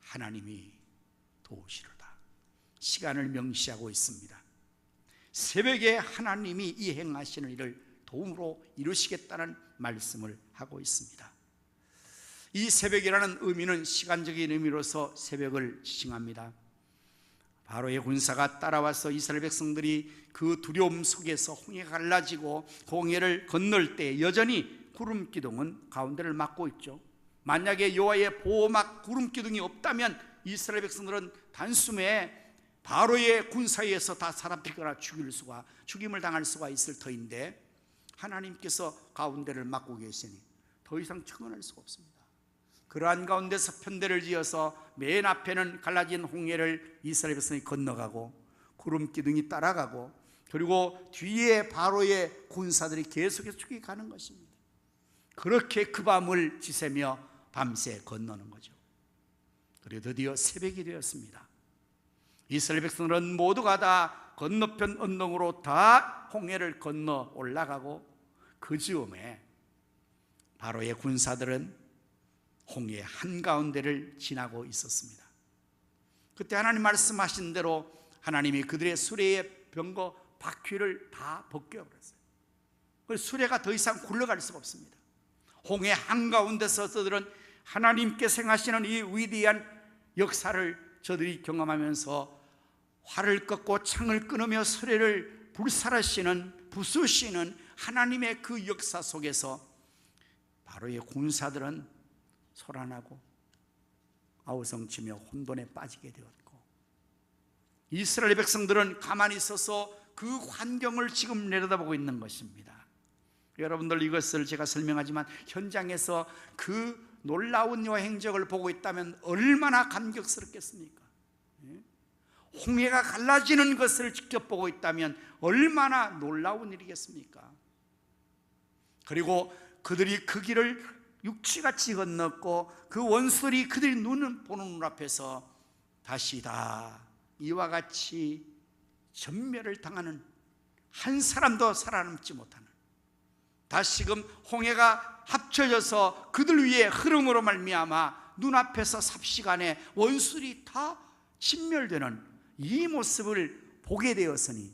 하나님이 도우시리로다. 시간을 명시하고 있습니다. 새벽에 하나님이 이 행하시는 일을 도움으로 이루시겠다는 말씀을 하고 있습니다. 이 새벽이라는 의미는 시간적인 의미로서 새벽을 지칭합니다. 바로의 군사가 따라와서 이스라엘 백성들이 그 두려움 속에서 홍해가 갈라지고 홍해를 건널 때 여전히 구름 기둥은 가운데를 막고 있죠. 만약에 여호와의 보호막 구름 기둥이 없다면 이스라엘 백성들은 단숨에 바로의 군사에 의해서 다 사람피거나 죽임을 당할 수가 있을 터인데 하나님께서 가운데를 막고 계시니 더 이상 청원할 수가 없습니다. 그러한 가운데서 편대를 지어서 맨 앞에는 갈라진 홍해를 이스라엘 백성이 건너가고 구름 기둥이 따라가고 그리고 뒤에 바로의 군사들이 계속해서 죽여가는 것입니다. 그렇게 그 밤을 지새며 밤새 건너는 거죠. 그리고 드디어 새벽이 되었습니다. 이스라엘 백성들은 모두가 다 건너편 언덕으로 다 홍해를 건너 올라가고 그 즈음에 바로의 군사들은 홍해 한가운데를 지나고 있었습니다. 그때 하나님 말씀하신 대로 하나님이 그들의 수레의 병거 바퀴를 다 벗겨버렸어요. 그 수레가 더 이상 굴러갈 수가 없습니다. 홍해 한가운데서 저들은 하나님께서 행하시는 이 위대한 역사를 저들이 경험하면서 활을 꺾고 창을 끊으며 수레를 불살하시는 부수시는 하나님의 그 역사 속에서 바로의 군사들은 소란하고 아우성치며 혼돈에 빠지게 되었고 이스라엘 백성들은 가만히 있어서 그 환경을 지금 내려다보고 있는 것입니다. 여러분들 이것을 제가 설명하지만 현장에서 그 놀라운 여호와의 행적을 보고 있다면 얼마나 감격스럽겠습니까? 홍해가 갈라지는 것을 직접 보고 있다면 얼마나 놀라운 일이겠습니까? 그리고 그들이 그 길을 육지같이 건넜고 그 원수들이 그들이 보는 눈앞에서 다시 다 이와 같이 전멸을 당하는, 한 사람도 살아남지 못하는, 다시금 홍해가 합쳐져서 그들 위에 흐름으로 말미암아 눈앞에서 삽시간에 원수들이 다 진멸되는 이 모습을 보게 되었으니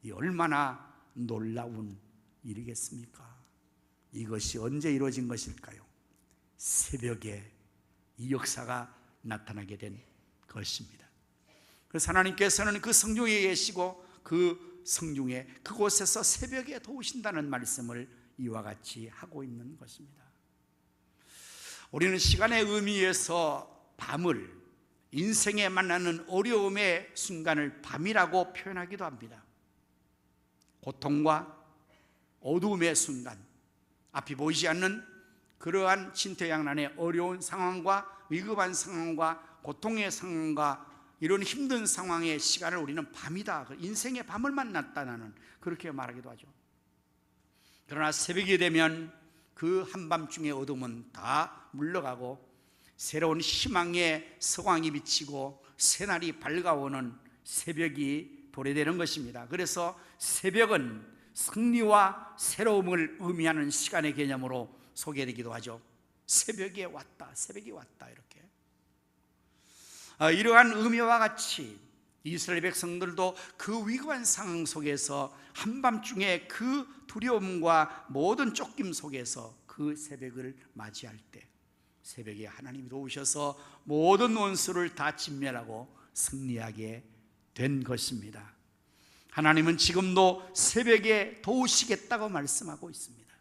이 얼마나 놀라운 일이겠습니까? 이것이 언제 이루어진 것일까요? 새벽에 이 역사가 나타나게 된 것입니다. 그래서 하나님께서는 그 성중에 계시고 그 성중에 그곳에서 새벽에 도우신다는 말씀을 이와 같이 하고 있는 것입니다. 우리는 시간의 의미에서 밤을, 인생에 만나는 어려움의 순간을 밤이라고 표현하기도 합니다. 고통과 어두움의 순간, 앞이 보이지 않는 그러한 진퇴양난의 어려운 상황과 위급한 상황과 고통의 상황과 이런 힘든 상황의 시간을 우리는 밤이다, 인생의 밤을 만났다는 그렇게 말하기도 하죠. 그러나 새벽이 되면 그 한밤중의 어둠은 다 물러가고 새로운 희망의 서광이 비치고 새날이 밝아오는 새벽이 도래되는 것입니다. 그래서 새벽은 승리와 새로움을 의미하는 시간의 개념으로 소개되기도 하죠. 새벽이 왔다, 새벽이 왔다, 이렇게. 이러한 의미와 같이 이스라엘 백성들도 그 위급한 상황 속에서 한밤중에 그 두려움과 모든 쫓김 속에서 그 새벽을 맞이할 때 새벽에 하나님이 도우셔서 모든 원수를 다 진멸하고 승리하게 된 것입니다. 하나님은 지금도 새벽에 도우시겠다고 말씀하고 있습니다.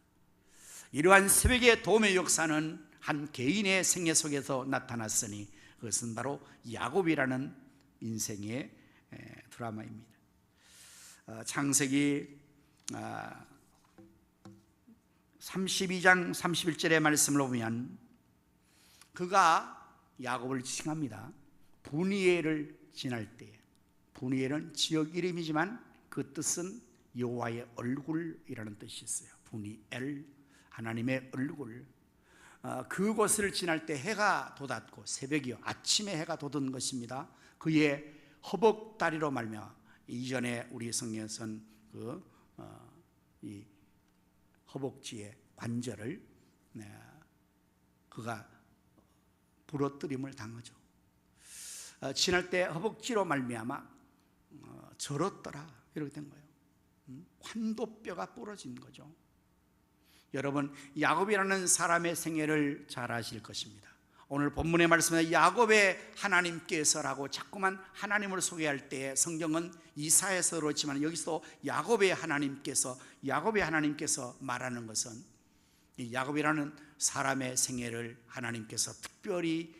이러한 새벽의 도움의 역사는 한 개인의 생애 속에서 나타났으니 그것은 바로 야곱이라는 인생의 드라마입니다. 창세기 32장 31절의 말씀을 보면 그가 야곱을 칭합니다. 분이엘을 지날 때에, 분이엘은 지역 이름이지만 그 뜻은 여호와의 얼굴이라는 뜻이 있어요. 분이엘, 하나님의 얼굴. 그곳을 지날 때 해가 돋았고, 새벽이요, 아침에 해가 돋은 것입니다. 그의 허벅다리로 말미암아, 이전에 우리 성경에서는 이 허벅지의 관절을 그가 부러뜨림을 당하죠. 지날 때 허벅지로 말미암아 절었더라, 이렇게 된 거예요. 환도뼈가 부러진 거죠. 여러분, 야곱이라는 사람의 생애를 잘 아실 것입니다. 오늘 본문의 말씀에 야곱의 하나님께서라고 자꾸만 하나님을 소개할 때 성경은 이사야서 그렇지만 여기서 야곱의 하나님께서 말하는 것은 이 야곱이라는 사람의 생애를 하나님께서 특별히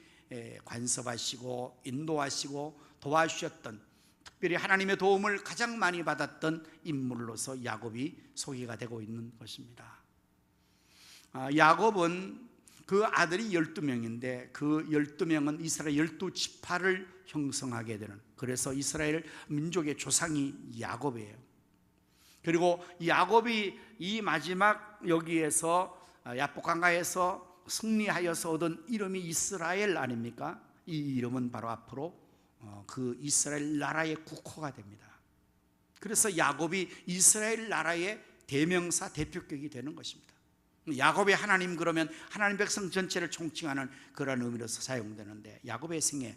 간섭하시고 인도하시고 도와주셨던, 특별히 하나님의 도움을 가장 많이 받았던 인물로서 야곱이 소개가 되고 있는 것입니다. 야곱은 그 아들이 12명인데 그 12명은 이스라엘 12지파를 형성하게 되는, 그래서 이스라엘 민족의 조상이 야곱이에요. 그리고 야곱이 이 마지막 여기에서 야복강가에서 승리하여서 얻은 이름이 이스라엘 아닙니까? 이 이름은 바로 앞으로 그 이스라엘 나라의 국호가 됩니다. 그래서 야곱이 이스라엘 나라의 대명사, 대표격이 되는 것입니다. 야곱의 하나님, 그러면 하나님 백성 전체를 총칭하는 그런 의미로서 사용되는데, 야곱의 생애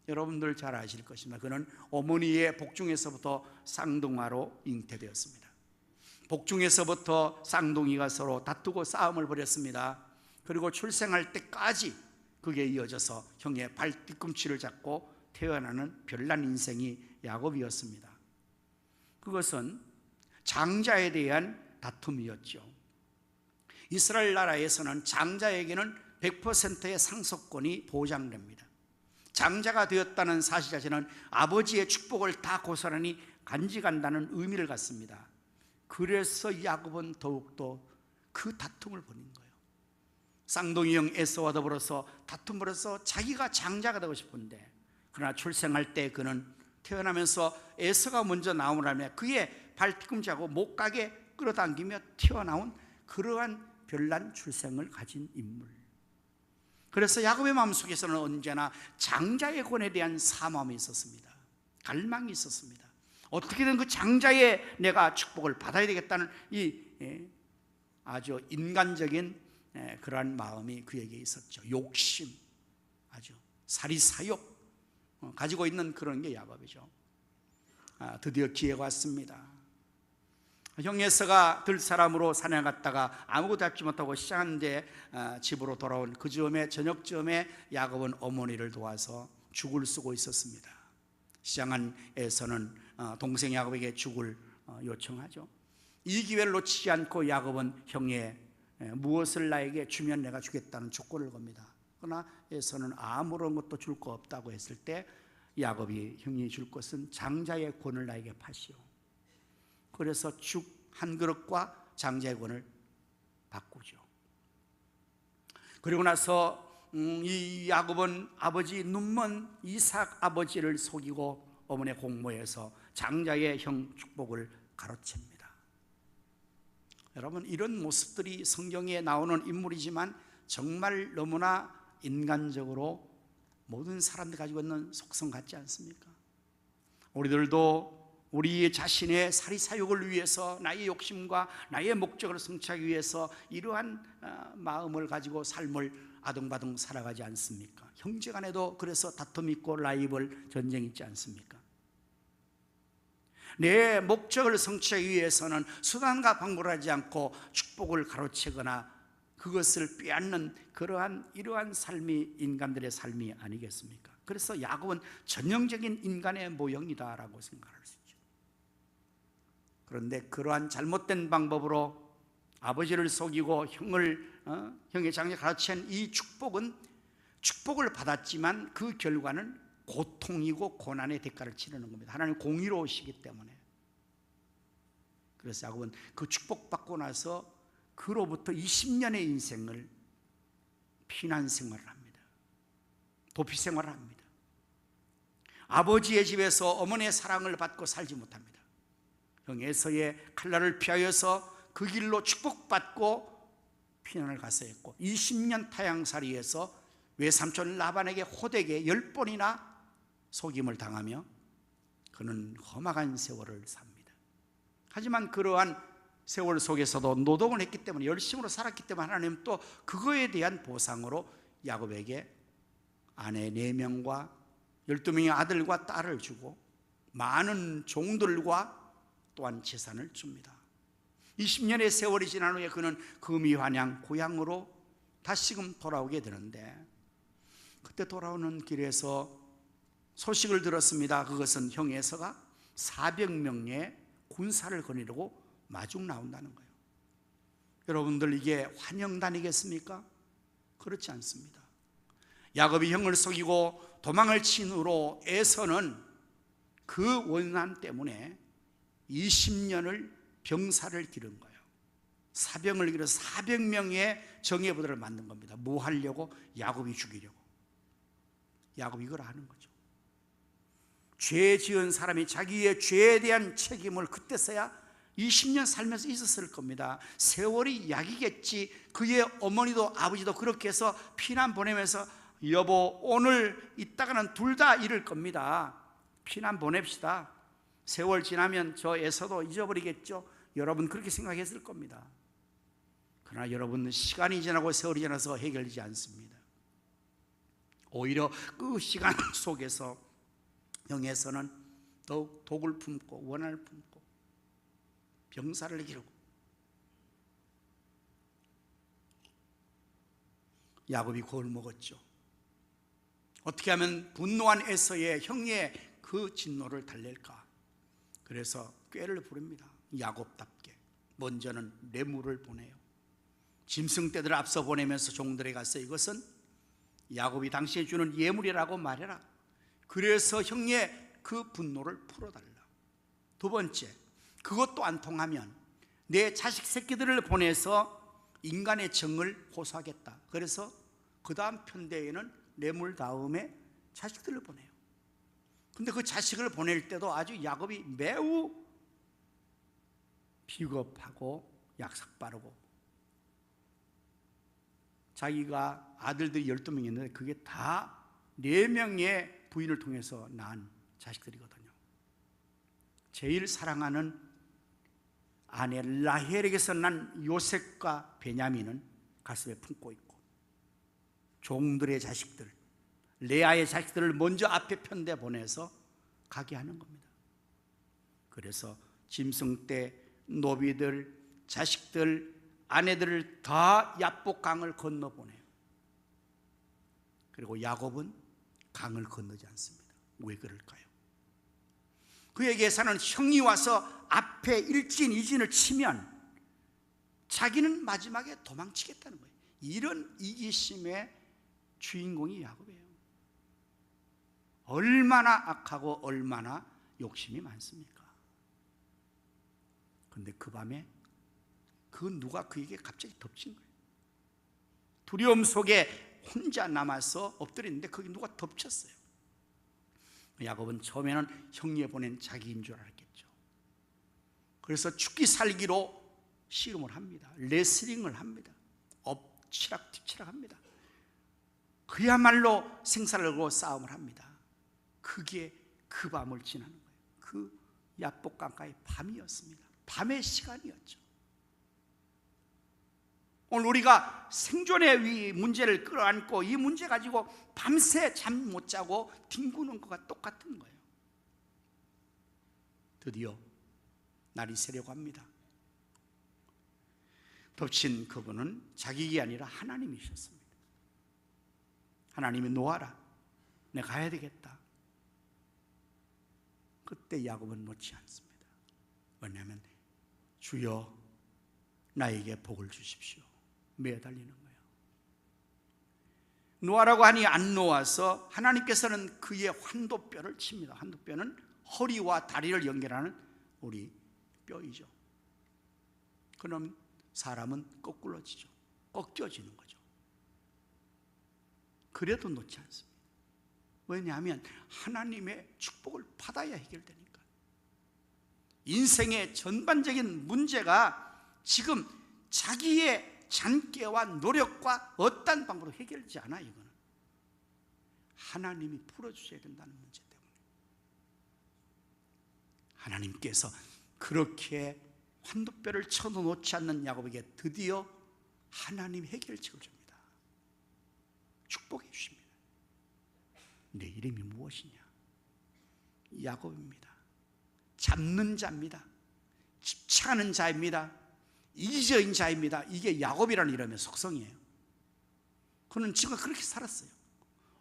여러분들 잘 아실 것입니다. 그는 어머니의 복중에서부터 쌍둥아로 잉태되었습니다. 복중에서부터 쌍둥이가 서로 다투고 싸움을 벌였습니다. 그리고 출생할 때까지 그게 이어져서 형의 발 뒤꿈치를 잡고 태어나는 별난 인생이 야곱이었습니다. 그것은 장자에 대한 다툼이었죠. 이스라엘 나라에서는 장자에게는 100%의 상속권이 보장됩니다. 장자가 되었다는 사실 자체는 아버지의 축복을 다 고스란히 간직한다는 의미를 갖습니다. 그래서 야곱은 더욱더 그 다툼을 벌인 거예요. 쌍둥이 형 에서와 더불어서 다툼 벌여서 자기가 장자가 되고 싶은데, 그러나 출생할 때 그는 태어나면서 에서가 먼저 나오라며 그의 발 뒤꿈치하고 목각에 끌어당기며 튀어나온 그러한 별난 출생을 가진 인물. 그래서 야곱의 마음속에서는 언제나 장자의 권에 대한 사모함이 있었습니다. 갈망이 있었습니다. 어떻게든 그 장자의 내가 축복을 받아야 되겠다는 이 아주 인간적인 그러한 마음이 그에게 있었죠. 욕심, 아주 사리사욕 가지고 있는 그런 게 야곱이죠. 드디어 기회가 왔습니다. 형 에서가 들사람으로 사냥 갔다가 아무것도 잡지 못하고 시장한데 집으로 돌아온 그 즈음에 저녁쯤에 야곱은 어머니를 도와서 죽을 쓰고 있었습니다. 시장한 에서는 동생 야곱에게 죽을 요청하죠. 이 기회를 놓치지 않고 야곱은 형의 무엇을 나에게 주면 내가 주겠다는 조건을 겁니다. 그러나 에서는 아무런 것도 줄 거 없다고 했을 때 야곱이 형이 줄 것은 장자의 권을 나에게 파시오. 그래서 죽 한 그릇과 장자의 권을 바꾸죠. 그리고 나서 이 야곱은 아버지 눈먼 이삭 아버지를 속이고 어머니의 공모해서 장자의 형 축복을 가로챕니다. 여러분, 이런 모습들이 성경에 나오는 인물이지만 정말 너무나 인간적으로 모든 사람들이 가지고 있는 속성 같지 않습니까? 우리들도 우리 자신의 사리사욕을 위해서, 나의 욕심과 나의 목적을 성취하기 위해서 이러한 마음을 가지고 삶을 아둥바둥 살아가지 않습니까? 형제간에도 그래서 다툼 있고 라이벌 전쟁 있지 않습니까? 내 목적을 성취하기 위해서는 수단과 방법을 하지 않고 축복을 가로채거나 그것을 빼앗는 이러한 삶이 인간들의 삶이 아니겠습니까? 그래서 야곱은 전형적인 인간의 모형이다라고 생각할 수 있죠. 그런데 그러한 잘못된 방법으로 아버지를 속이고 형의 장자를 가로챈 이 축복을 받았지만 그 결과는 고통이고 고난의 대가를 치르는 겁니다. 하나님 공의로우시기 때문에. 그래서 야곱은 그 축복받고 나서 그로부터 20년의 인생을 피난 생활을 합니다. 도피 생활을 합니다. 아버지의 집에서 어머니의 사랑을 받고 살지 못합니다. 형 에서의 칼날을 피하여서 그 길로 축복받고 피난을 갔어야 했고 20년 타향살이에서 외삼촌 라반에게 호되게 10번이나 속임을 당하며 그는 험악한 세월을 삽니다. 하지만 그러한 세월 속에서도 노동을 했기 때문에, 열심으로 살았기 때문에 하나님은 또 그거에 대한 보상으로 야곱에게 아내 4명과 12명의 아들과 딸을 주고 많은 종들과 또한 재산을 줍니다. 20년의 세월이 지난 후에 그는 금이환양 고향으로 다시금 돌아오게 되는데, 그때 돌아오는 길에서 소식을 들었습니다. 그것은 형 에서가 400명의 군사를 거느리고 마중 나온다는 거예요. 여러분들, 이게 환영단이겠습니까? 그렇지 않습니다. 야곱이 형을 속이고 도망을 친 후로 에서는 그 원한 때문에 20년을 병사를 기른 거예요. 사병을 기려서 400명의 정예부대를 만든 겁니다. 뭐 하려고? 야곱이 죽이려고. 야곱이 이걸 아는 거죠. 죄 지은 사람이 자기의 죄에 대한 책임을 그때서야 20년 살면서 있었을 겁니다. 세월이 약이겠지. 그의 어머니도 아버지도 그렇게 해서 피난 보내면서 여보, 오늘 있다가는 둘 다 잃을 겁니다. 피난 보냅시다. 세월 지나면 저 에서도 잊어버리겠죠. 여러분 그렇게 생각했을 겁니다. 그러나 여러분은 시간이 지나고 세월이 지나서 해결되지 않습니다. 오히려 그 시간 속에서 형에서는 더욱 독을 품고 원한을 품고 병사를 기르고, 야곱이 그걸 먹었죠. 어떻게 하면 분노한 에서의 형의 그 진노를 달랠까? 그래서 꾀를 부릅니다. 야곱답게 먼저는 뇌물을 보내요. 짐승떼들을 앞서 보내면서 종들에게 가서 이것은 야곱이 당신이 주는 예물이라고 말해라. 그래서 형의 그 분노를 풀어달라. 두 번째, 그것도 안 통하면 내 자식 새끼들을 보내서 인간의 정을 호소하겠다. 그래서 그 다음 편대에는 뇌물 다음에 자식들을 보내요. 근데 그 자식을 보낼 때도 아주 야곱이 매우 비겁하고 약삭 빠르고 자기가 아들들이 12명이 있는데 그게 다 4명의 부인을 통해서 낳은 자식들이거든요. 제일 사랑하는 아내 라헬에게서 난 요셉과 베냐민은 가슴에 품고 있고, 종들의 자식들, 레아의 자식들을 먼저 앞에 편대 보내서 가게 하는 겁니다. 그래서 짐승 때 노비들, 자식들, 아내들을 다 야복강을 건너보내요. 그리고 야곱은 강을 건너지 않습니다. 왜 그럴까요? 그에게서는 형이 와서 앞에 일진, 이진을 치면 자기는 마지막에 도망치겠다는 거예요. 이런 이기심의 주인공이 야곱이에요. 얼마나 악하고 얼마나 욕심이 많습니까? 그런데 그 밤에 그 누가 그에게 갑자기 덮친 거예요. 두려움 속에 혼자 남아서 엎드렸는데 거기 누가 덮쳤어요. 야곱은 처음에는 형이 보낸 자기인 줄 알았겠죠. 그래서 죽기 살기로 씨름을 합니다. 레슬링을 합니다. 엎치락 뒤치락 합니다. 그야말로 생사를 걸고 싸움을 합니다. 그게 그 밤을 지나는 거예요. 그 야복강가의 밤이었습니다. 밤의 시간이었죠. 오늘 우리가 생존의 문제를 끌어안고 이 문제 가지고 밤새 잠 못 자고 뒹구는 것과 똑같은 거예요. 드디어 날이 새려고 합니다. 덮친 그분은 자기가 아니라 하나님이셨습니다. 하나님이 놓아라, 내가 가야 되겠다. 그때 야곱은 놓지 않습니다. 왜냐하면 주여 나에게 복을 주십시오. 매달리는 거예요. 놓아라고 하니 안 놓아서 하나님께서는 그의 환도뼈를 칩니다. 환도뼈는 허리와 다리를 연결하는 우리 뼈이죠. 그럼 사람은 거꾸러지죠. 꺾여지는 거죠. 그래도 놓지 않습니다. 왜냐하면 하나님의 축복을 받아야 해결되니까. 인생의 전반적인 문제가 지금 자기의 잔꾀와 노력과 어떤 방법으로 해결되지 않아. 이거는 하나님이 풀어주셔야 된다는 문제 때문에 하나님께서 그렇게 환도뼈를 쳐도 놓지 않는 야곱에게 드디어 하나님 해결책을 줍니다. 축복해 주십니다. 내 이름이 무엇이냐? 야곱입니다. 잡는 자입니다. 집착하는 자입니다. 이기적인 자입니다. 이게 야곱이라는 이름의 속성이에요. 그는 지금 그렇게 살았어요.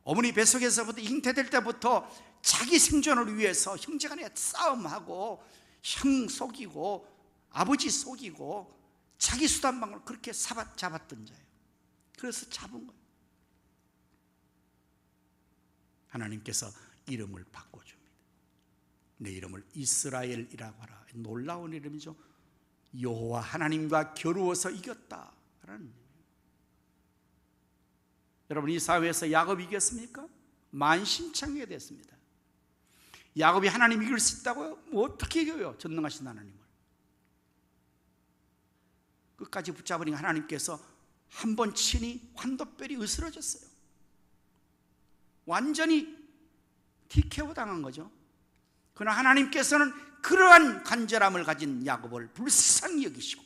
어머니 뱃속에서부터 잉태될 때부터 자기 생존을 위해서 형제간에 싸움하고 형 속이고 아버지 속이고 자기 수단방법을 그렇게 잡았던 자예요. 그래서 잡은 거예요. 하나님께서 이름을 바꿔줍니다. 내 이름을 이스라엘이라고 하라. 놀라운 이름이죠. 여호와 하나님과 겨루어서 이겼다라는 의미예요. 여러분, 이 사회에서 야곱이 이겼습니까? 만신창이가 됐습니다. 야곱이 하나님 이길 수 있다고요? 뭐 어떻게 이겨요? 전능하신 하나님을. 끝까지 붙잡으니 하나님께서 한 번 치니 환도뼈이 으스러졌어요. 완전히 TKO 당한 거죠. 그러나 하나님께서는 그러한 간절함을 가진 야곱을 불쌍히 여기시고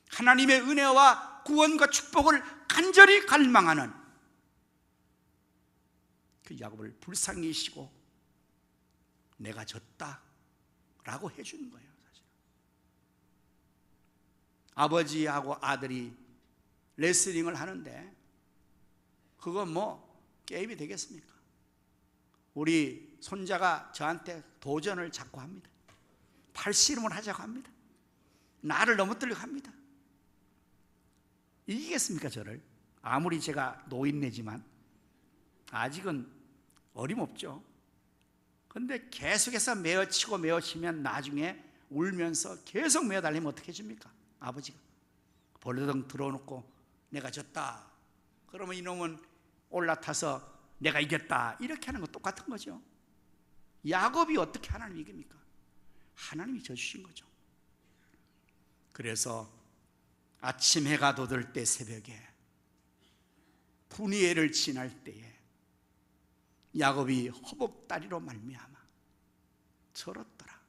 하나님의 은혜와 구원과 축복을 간절히 갈망하는 그 야곱을 불쌍히 여기시고 내가 졌다라고 해주는 거예요. 사실 아버지하고 아들이 레슬링을 하는데 그건 뭐 게임이 되겠습니까? 우리 손자가 저한테 도전을 자꾸 합니다. 팔씨름을 하자고 합니다. 나를 넘어뜨리려고 합니다. 이기겠습니까 저를? 아무리 제가 노인네지만 아직은 어림없죠. 그런데 계속해서 메어치면 나중에 울면서 계속 메어달리면 어떻게 해줍니까? 아버지가 벌러덩 들어놓고 내가 졌다 그러면 이놈은 올라타서 내가 이겼다 이렇게 하는 거 똑같은 거죠. 야곱이 어떻게 하나님이 이깁니까? 하나님이 져주신 거죠. 그래서 아침 해가 돋을 때 새벽에 분이엘을 지날 때에 야곱이 허벅다리로 말미암아 절었더라.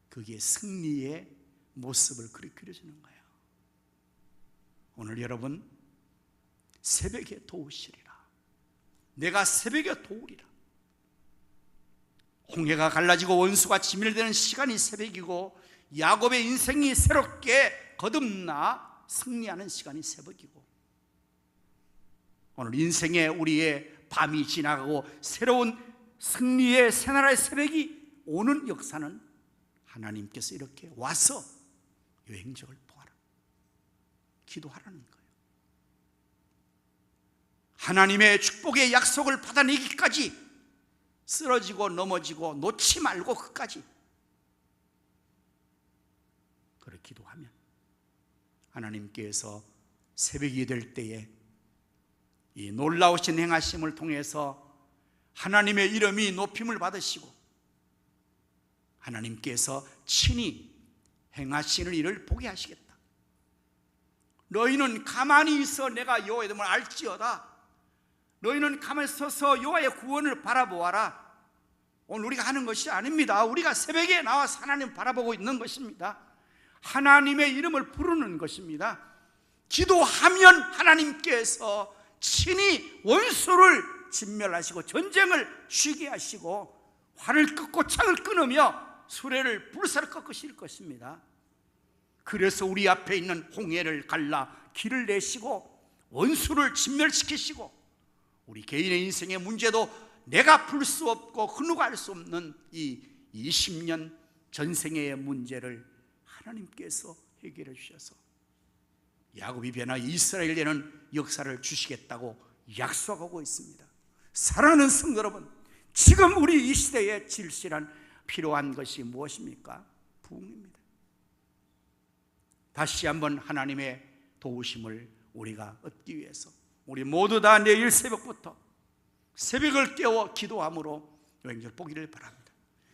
그게 승리의 모습을 그려주는 거예요. 오늘 여러분, 새벽에 도우시리라. 내가 새벽에 도우리라. 홍해가 갈라지고 원수가 진멸되는 시간이 새벽이고, 야곱의 인생이 새롭게 거듭나 승리하는 시간이 새벽이고, 오늘 인생에 우리의 밤이 지나가고 새로운 승리의 새나라의 새벽이 오는 역사는 하나님께서 이렇게 와서 여행적을 보아라, 기도하라는 거예요. 하나님의 축복의 약속을 받아내기까지 쓰러지고 넘어지고 놓지 말고 끝까지 그렇게 기도하면 하나님께서 새벽이 될 때에 이 놀라우신 행하심을 통해서 하나님의 이름이 높임을 받으시고 하나님께서 친히 행하시는 일을 보게 하시겠다. 너희는 가만히 있어 내가 여호와의 이름을 알지어다. 너희는 가만히 서서 여호와의 구원을 바라보아라. 오늘 우리가 하는 것이 아닙니다. 우리가 새벽에 나와서 하나님 바라보고 있는 것입니다. 하나님의 이름을 부르는 것입니다. 기도하면 하나님께서 친히 원수를 진멸하시고 전쟁을 쉬게 하시고 활을 꺾고 창을 끊으며 수레를 불사를 꺾으실 것입니다. 그래서 우리 앞에 있는 홍해를 갈라 길을 내시고 원수를 진멸시키시고 우리 개인의 인생의 문제도 내가 풀 수 없고 그 누가 알 수 없는 이 20년 전생의 문제를 하나님께서 해결해 주셔서 야곱이 변화 이스라엘 되는 역사를 주시겠다고 약속하고 있습니다. 사랑하는 성도 여러분, 지금 우리 이 시대에 질실한 필요한 것이 무엇입니까? 부흥입니다. 다시 한번 하나님의 도우심을 우리가 얻기 위해서 우리 모두 다 내일 새벽부터 새벽을 깨워 기도함으로 여행절 보기를 바랍니다.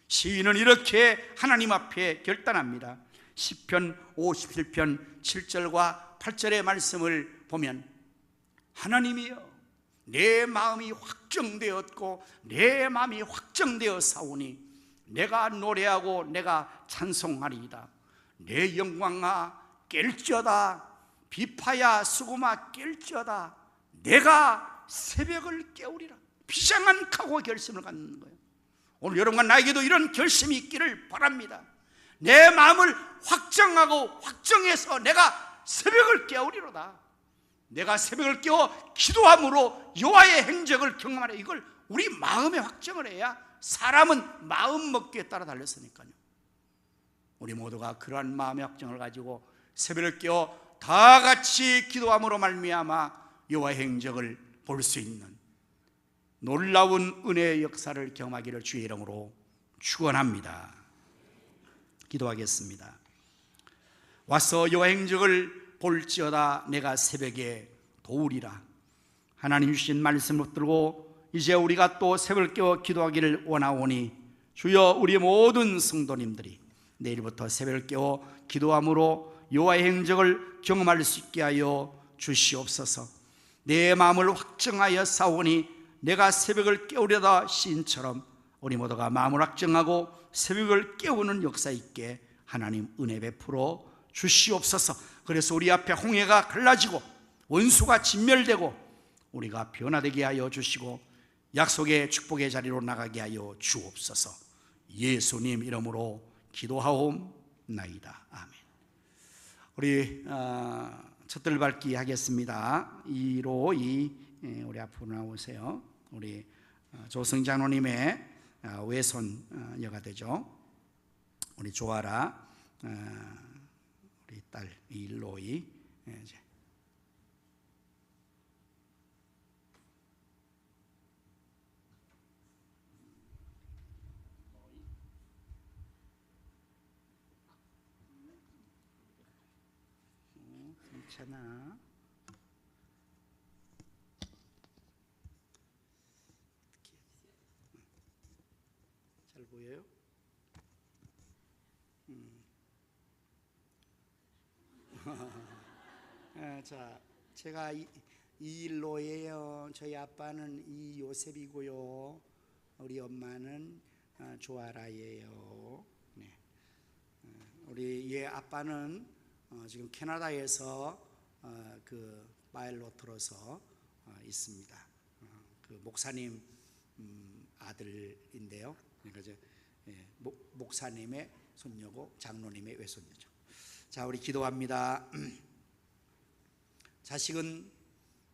시인은 이렇게 하나님 앞에 결단합니다. 시편 57편 7절과 8절의 말씀을 보면 하나님이여 내 마음이 확정되었고 내 마음이 확정되어 사오니 내가 노래하고 내가 찬송하리이다. 내 영광아 깰지어다. 비파야 수고마 깰지어다. 내가 새벽을 깨우리라. 비장한 각오 결심을 갖는 거예요. 오늘 여러분과 나에게도 이런 결심이 있기를 바랍니다. 내 마음을 확정하고 확정해서 내가 새벽을 깨우리로다. 내가 새벽을 깨워 기도함으로 여호와의 행적을 경험하라. 이걸 우리 마음에 확정을 해야, 사람은 마음 먹기에 따라 달렸으니까요. 우리 모두가 그러한 마음의 확정을 가지고 새벽을 깨워 다 같이 기도함으로 말미암아 여호와의 행적을 볼 수 있는 놀라운 은혜의 역사를 경험하기를 주의 이름으로 축원합니다. 기도하겠습니다. 와서 여호와의 행적을 볼지어다. 내가 새벽에 도우리라. 하나님 주신 말씀을 붙들고 이제 우리가 또 새벽을 깨워 기도하기를 원하오니 주여 우리 모든 성도님들이 내일부터 새벽을 깨워 기도함으로 여호와의 행적을 경험할 수 있게 하여 주시옵소서. 내 마음을 확정하여 싸우니 내가 새벽을 깨우려다 시인처럼 우리 모두가 마음을 확정하고 새벽을 깨우는 역사 있게 하나님 은혜 베풀어 주시옵소서. 그래서 우리 앞에 홍해가 갈라지고 원수가 진멸되고 우리가 변화되게 하여 주시고 약속의 축복의 자리로 나가게 하여 주옵소서. 예수님 이름으로 기도하옵나이다. 아멘. 우리 첫들 밟기 하겠습니다. 2로 2 우리 앞으로 나오세요. 우리 조성장로님의 외손녀가 되죠. 우리 조아라 우리 딸 1로 2 괜찮아. 잘 보여요? 자, 제가 이일로예요. 저희 아빠는 이요셉이고요. 우리 엄마는 조아라예요. 네. 우리 얘 아빠는 지금 캐나다에서 그 파일로트로서 있습니다. 그 목사님 아들인데요. 그러니까 목사님의 손녀고 장로님의 외손녀죠. 자, 우리 기도합니다. 자식은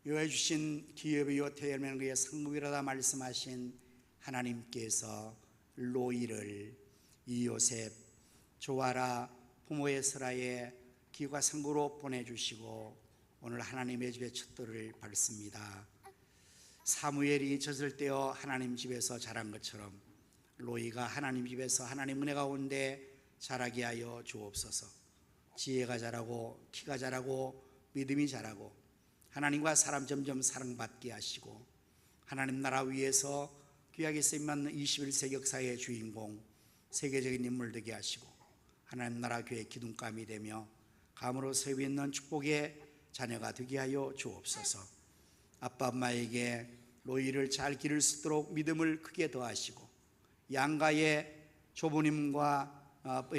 여호와의 주신 기업이요 태열면 그의 상급이라다 말씀하신 하나님께서 로이를 이요셉 조아라 부모의 스라의 기후가 상고로 보내주시고 오늘 하나님의 집에 첫돌을 밟습니다. 사무엘이 젖을 떼어 하나님 집에서 자란 것처럼 로이가 하나님 집에서 하나님 은혜 가운데 자라게 하여 주옵소서. 지혜가 자라고 키가 자라고 믿음이 자라고 하나님과 사람 점점 사랑받게 하시고 하나님 나라 위에서 귀하게 쓰임받는 21세기 역사의 주인공 세계적인 인물 되게 하시고 하나님 나라 교회 기둥감이 되며 감으로 세워 있는 축복의 자녀가 되게 하여 주옵소서. 아빠 엄마에게 로이를 잘 기를 수 있도록 믿음을 크게 더하시고 양가의 조부님과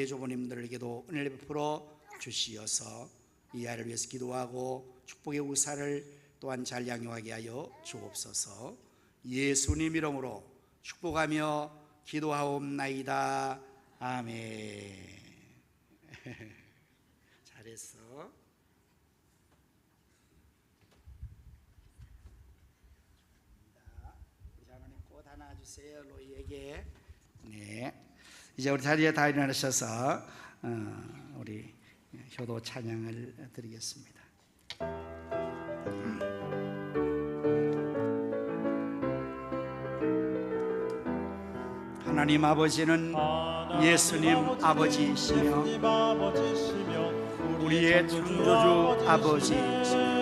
조부님들에게도 은혜를 베풀어 주시어서 이 아이를 위해서 기도하고 축복의 우사를 또한 잘 양육하게 하여 주옵소서. 예수님 이름으로 축복하며 기도하옵나이다. 아멘. 잘했어. 이제 하나님 꽃 하나 주세요 로이에게. 네. 이제 우리 자리에 다 일어나셔서 우리 효도 찬양을 드리겠습니다. 하나님 아버지는 예수님 아버지시며 우리의 창조주 아버지시며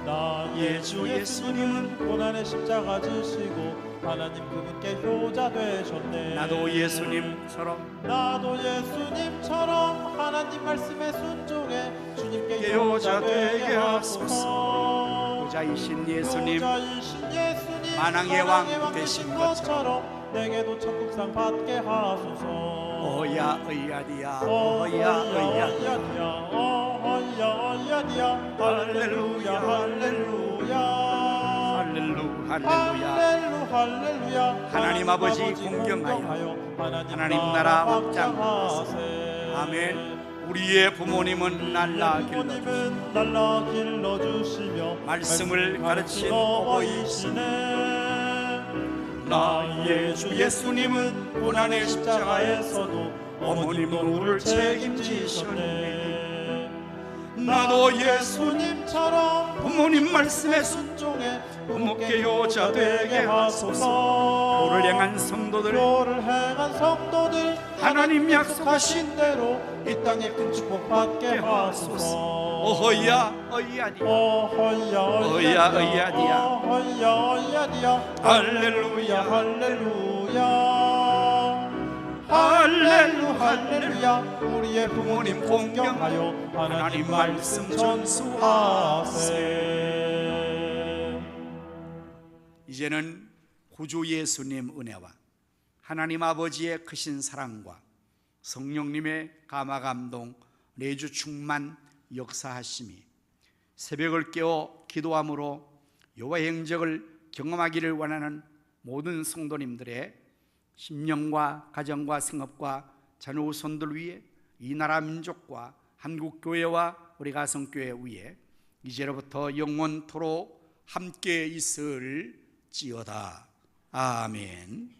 나의 주 예수님은 고난의 십자가 지시고 하나님 그분께 효자 되셨네. 나도 예수님처럼 하나님 말씀에 순종해 주님께 효자 효자 되게 되게 하소서. 보좌이신 예수님 만왕의 만왕의 왕 되신 것처럼 내게도 천국상 받게 하소서. 오야 의야디야 어야 오야 의야디야 어야 할렐루야 할렐루야 할렐루야 할렐루야. 하나님 아버지 공경하여 하나님 나라 확장하소서. 아멘. 우리의 부모님은 날라 길러주시며 말씀을 가르친 어버이시네. 나의 주 예수님은 고난의 십자가에서도 어머님 노루를 책임지셨네. 나도 예수님처럼 부모님 말씀에 순종해 부모께 효자 되게 하소서. 도를 행한 성도들 하나님 약속하신 대로 이 땅에 큰 축복 받게 하소서. 어허야 어이야디야 어야 의야디야 할렐루야 할렐루야. 우리의 부모님 공경하여 하나님 말씀 전수하세. 이제는 구주 예수님 은혜와 하나님 아버지의 크신 사랑과 성령님의 감화 감동 내주 충만 역사하심이 새벽을 깨어 기도함으로 여호와의 행적을 경험하기를 원하는 모든 성도님들의 심령과 가정과 생업과 자녀 후손들 위해 이 나라 민족과 한국교회와 우리 가성교회 위에 이제로부터 영원토록 함께 있을지어다. 아멘.